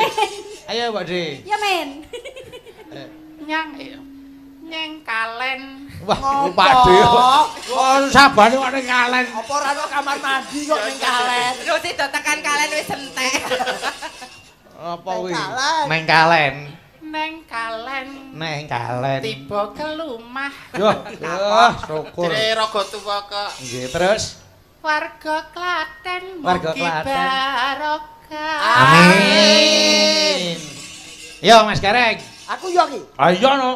S1: Ayo Mbak D.
S5: Ya men.
S4: Nyeng kalen.
S1: Wah, Pak D. Oh, sabane kok ning kalen.
S2: Apa ora ono kamar mandi kok ning kalen?
S3: Terus itu tekan kalian wis entek.
S1: Apa kuwi?
S2: kalen.
S1: Neng kalen.
S4: Neng kalen.
S1: Neng kalen.
S4: Tiba ke lumah.
S1: Yo, syukur.
S4: Jere raga tuwa kok.
S1: Nggih, terus
S4: Warga Klaten
S1: Warga
S4: mugi
S1: Klaten.
S4: barokah.
S1: amin. Yo Mas Gareng.
S2: Aku yo ki
S1: Ayo no.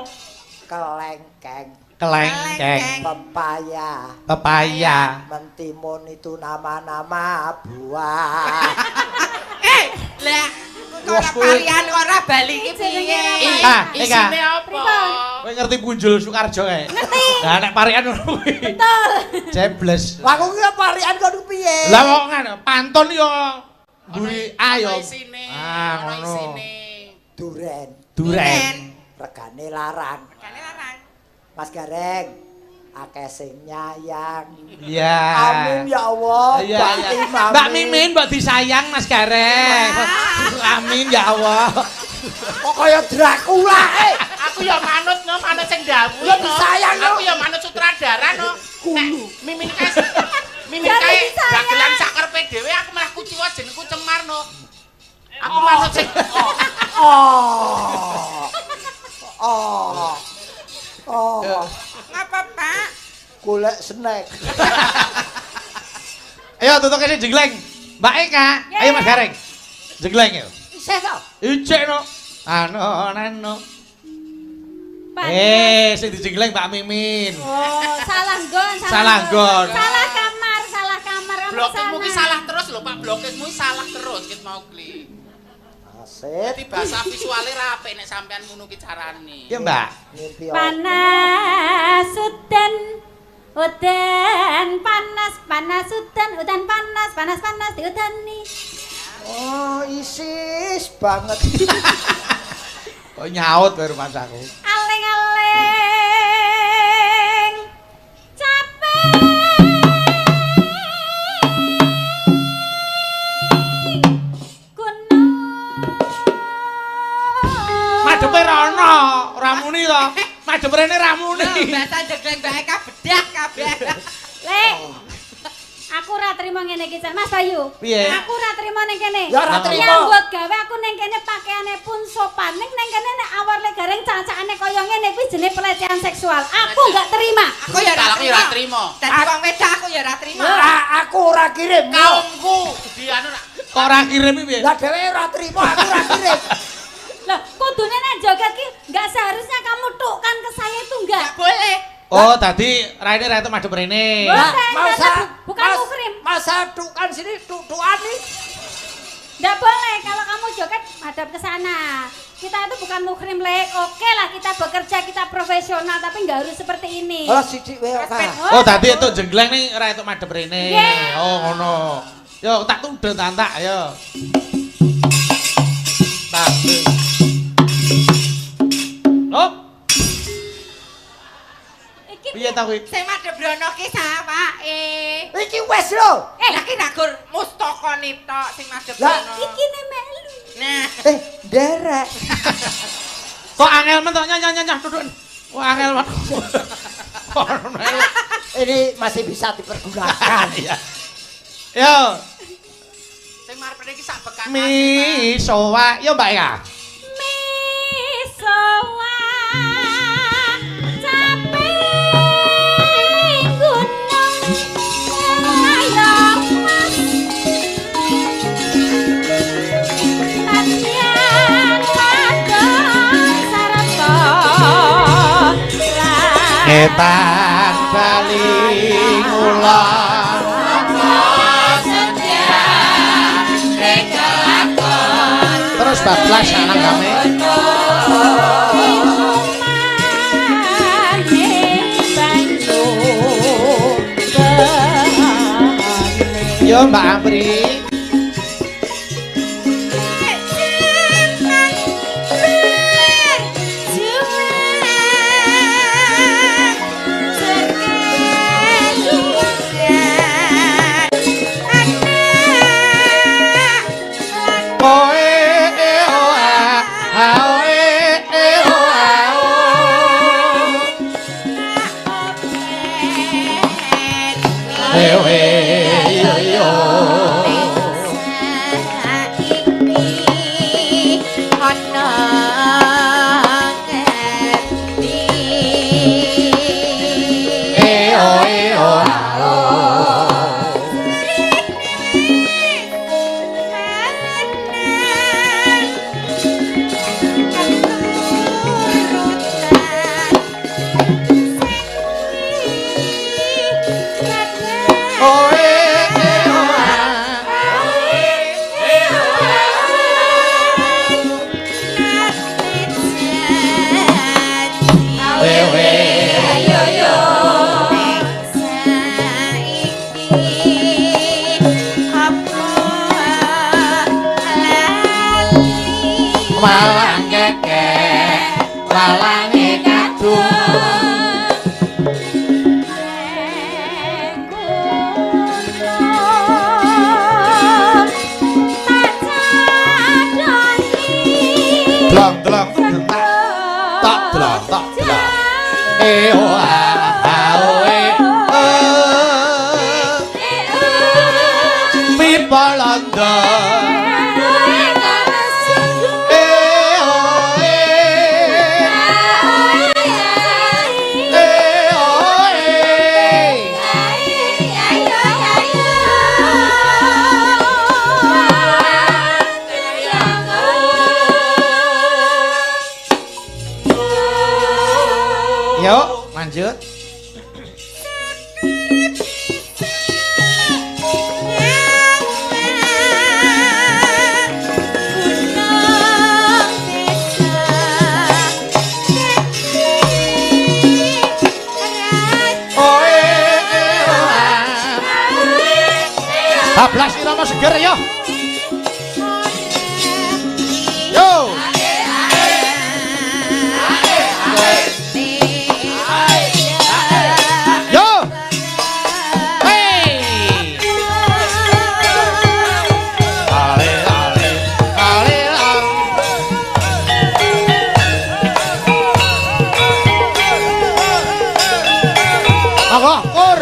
S2: kelengkeng
S1: Kelengkeng.
S2: pepaya.
S1: Pepaya.
S2: Mentimun itu nama-nama buah.
S3: Lah,
S1: Wah,
S3: kok
S1: kuwi.
S3: varian ora bali iki piye?
S1: Ah, Eka.
S4: Isine apa?
S1: Kowe ngerti Punjul Sukarjo kae?
S5: Ngerti.
S1: Lah nek parian ngono kuwi.
S5: Betul.
S1: Jebles.
S2: Lah aku ki parian kono piye?
S1: Lah kok ngono, pantun yo mburi ayo.
S4: Isine.
S1: Ah,
S4: Ana
S1: ngono.
S4: isine.
S2: Duren.
S1: Duren.
S2: Regane larang.
S3: Kane larang.
S2: Mas Gareng, akeh sing nyayang.
S1: Iya.
S2: Amin ya Allah.
S1: Iya,
S2: Mbak
S1: iya.
S2: Imam.
S1: Mbak Mimin mbok disayang Mas Gareng. Amin ya Allah.
S2: Kok kaya Dracula
S4: Aku ya manut no, manut sing dawuh
S2: Ya
S4: no.
S2: disayang, no.
S4: Aku ya manut sutradara no. Nek mimin kae mimin
S5: Jangan
S4: kae
S5: disayang.
S4: dagelan sak karepe dhewe aku malah kuciwa jenengku Cemar no. Aku manut sing
S2: Oh. Oh. Oh.
S3: Ngapa, Pak?
S2: Golek snack.
S1: Ayo tutuk kene jegleng. Mbak Eka, ayo Mas Gareng. Jegleng yo.
S2: Isih to?
S1: Ijek no. Nano.
S5: Pak.
S1: Sing dijegleng Mbak Mimin.
S5: Oh, salah nggon,
S1: Salah nggon.
S5: Salah kamar kamu
S4: blokmu ki
S5: sana.
S4: salah terus lho Pak, blokmu salah terus ket mau kli.
S2: Asit.
S4: Dadi bahasa visuale ra apik nek sampean ngono ki carane.
S1: Iya Mbak.
S2: Mimpi
S5: Panas udan panas udan panas diudani.
S2: Oh, isis banget.
S1: Kok nyaut baru masaku.
S5: Aleng-aleng capek gunung
S1: Madepe rono, ramuni to. Madep rene ramuni.
S3: Bahasa jegleng Mbak Eka bedak kabeh.
S5: Lek aku ora trimo ngene iki Mas Bayu.
S1: Piye?
S5: Aku ora trimo ning kene.
S2: Ya ora trimo.
S5: Nyambut gawe aku ning kene pakaiane pun sopan. Ning kene nek awar le gareng cacakane kaya ngene kuwi jenenge pelecehan seksual. Aku enggak terima.
S3: Aku ya ora
S4: Aku ya ora trimo.
S3: Dadi wong wedok aku ya ora trima.
S2: Aku ora kirim.
S4: Kaumku di anu nak
S1: Kok ora kirim iki piye?
S2: Lah dhewe ora trimo, aku ora kirim.
S5: Loh, kudune nek joget ki enggak seharusnya kamu tukkan ke saya itu enggak.
S3: Enggak boleh.
S1: Oh, tadi raine ra itu madep rene.
S5: Lah,
S2: Masa
S5: bukan mukrim.
S2: Masa tukan sini tuan nih.
S5: Enggak boleh kalau kamu joget hadap ke sana. Kita itu bukan mukrim, Lek. Oke lah kita bekerja, kita profesional, tapi enggak harus seperti ini.
S2: Lah sithik wae kok.
S1: Oh, tadi itu jegleng nih ra itu madep rene.
S5: Nggih.
S1: Oh, ngono. Yo, tak tudun tantak, ayo. Tak. Hop.
S5: Iki
S1: Piye ta kuwi?
S3: Sing madhep brono ki sawake.
S2: Iki wis lho.
S3: Lah ki nagur mustaka tok sing madhep
S2: Lah,
S3: brono.
S5: iki ne melu.
S3: Nah,
S2: Derek.
S1: Kok angel men to nyanyah duduk. Kok angel men.
S2: Ini masih bisa dipergunakan.
S1: Iya. Yo,
S4: sing marep iki sak bekan.
S1: misoa. Yo Mbak ya.
S5: Misoa capek
S1: Etan bali ngulon terus bablas anak kami yo Mbak Amri Yuk, lanjut. Bablas irama seger yo. Yo. Yo. Hey. Ale ale ale ale. Monggo, Kur.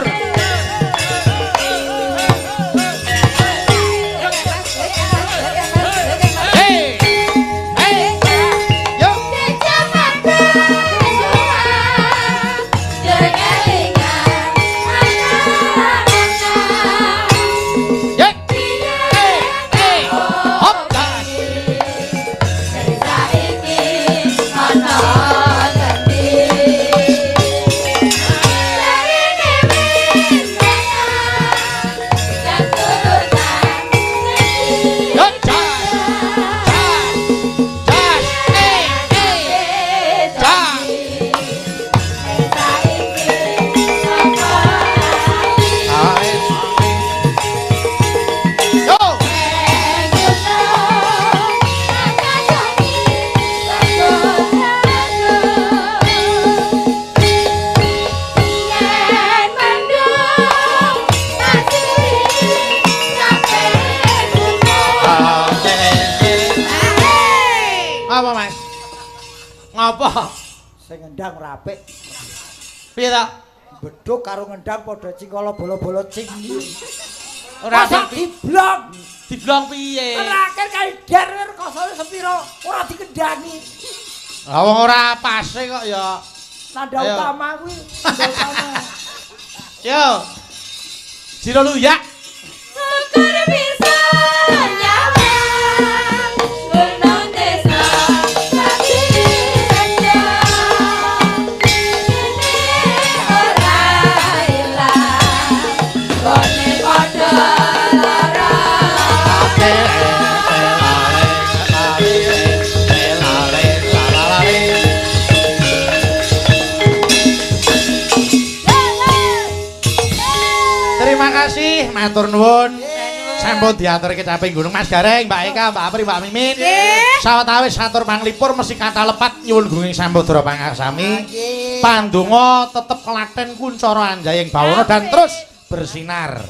S1: Apa Mas? Ngapa?
S2: Sing ngendang rapik.
S1: Piye ta?
S2: Beduk karo ngendang padha cingkala bola-bola cing.
S1: Ora
S2: diblok.
S1: Diblong piye?
S2: Terakhir kali der rekosane sepiro ora dikendangi.
S1: Lah wong ora pase kok ya.
S2: Tanda utama kuwi, tanda utama.
S1: Yo. Jiro luyak.
S5: Syukur bisa nyawang gunung desa tapi rendah.
S1: Terima kasih, matur nuwun. Sampun diaturke caping gunung Mas Gareng, Mbak Eka, Mbak Apri, Mbak Mimin. Sawetawis satur panglipur mesti kata lepat nyuwun gunging Sambodra pangarsami. Pandonga tetep kelaten kuncara anjaying bawana dan terus bersinar.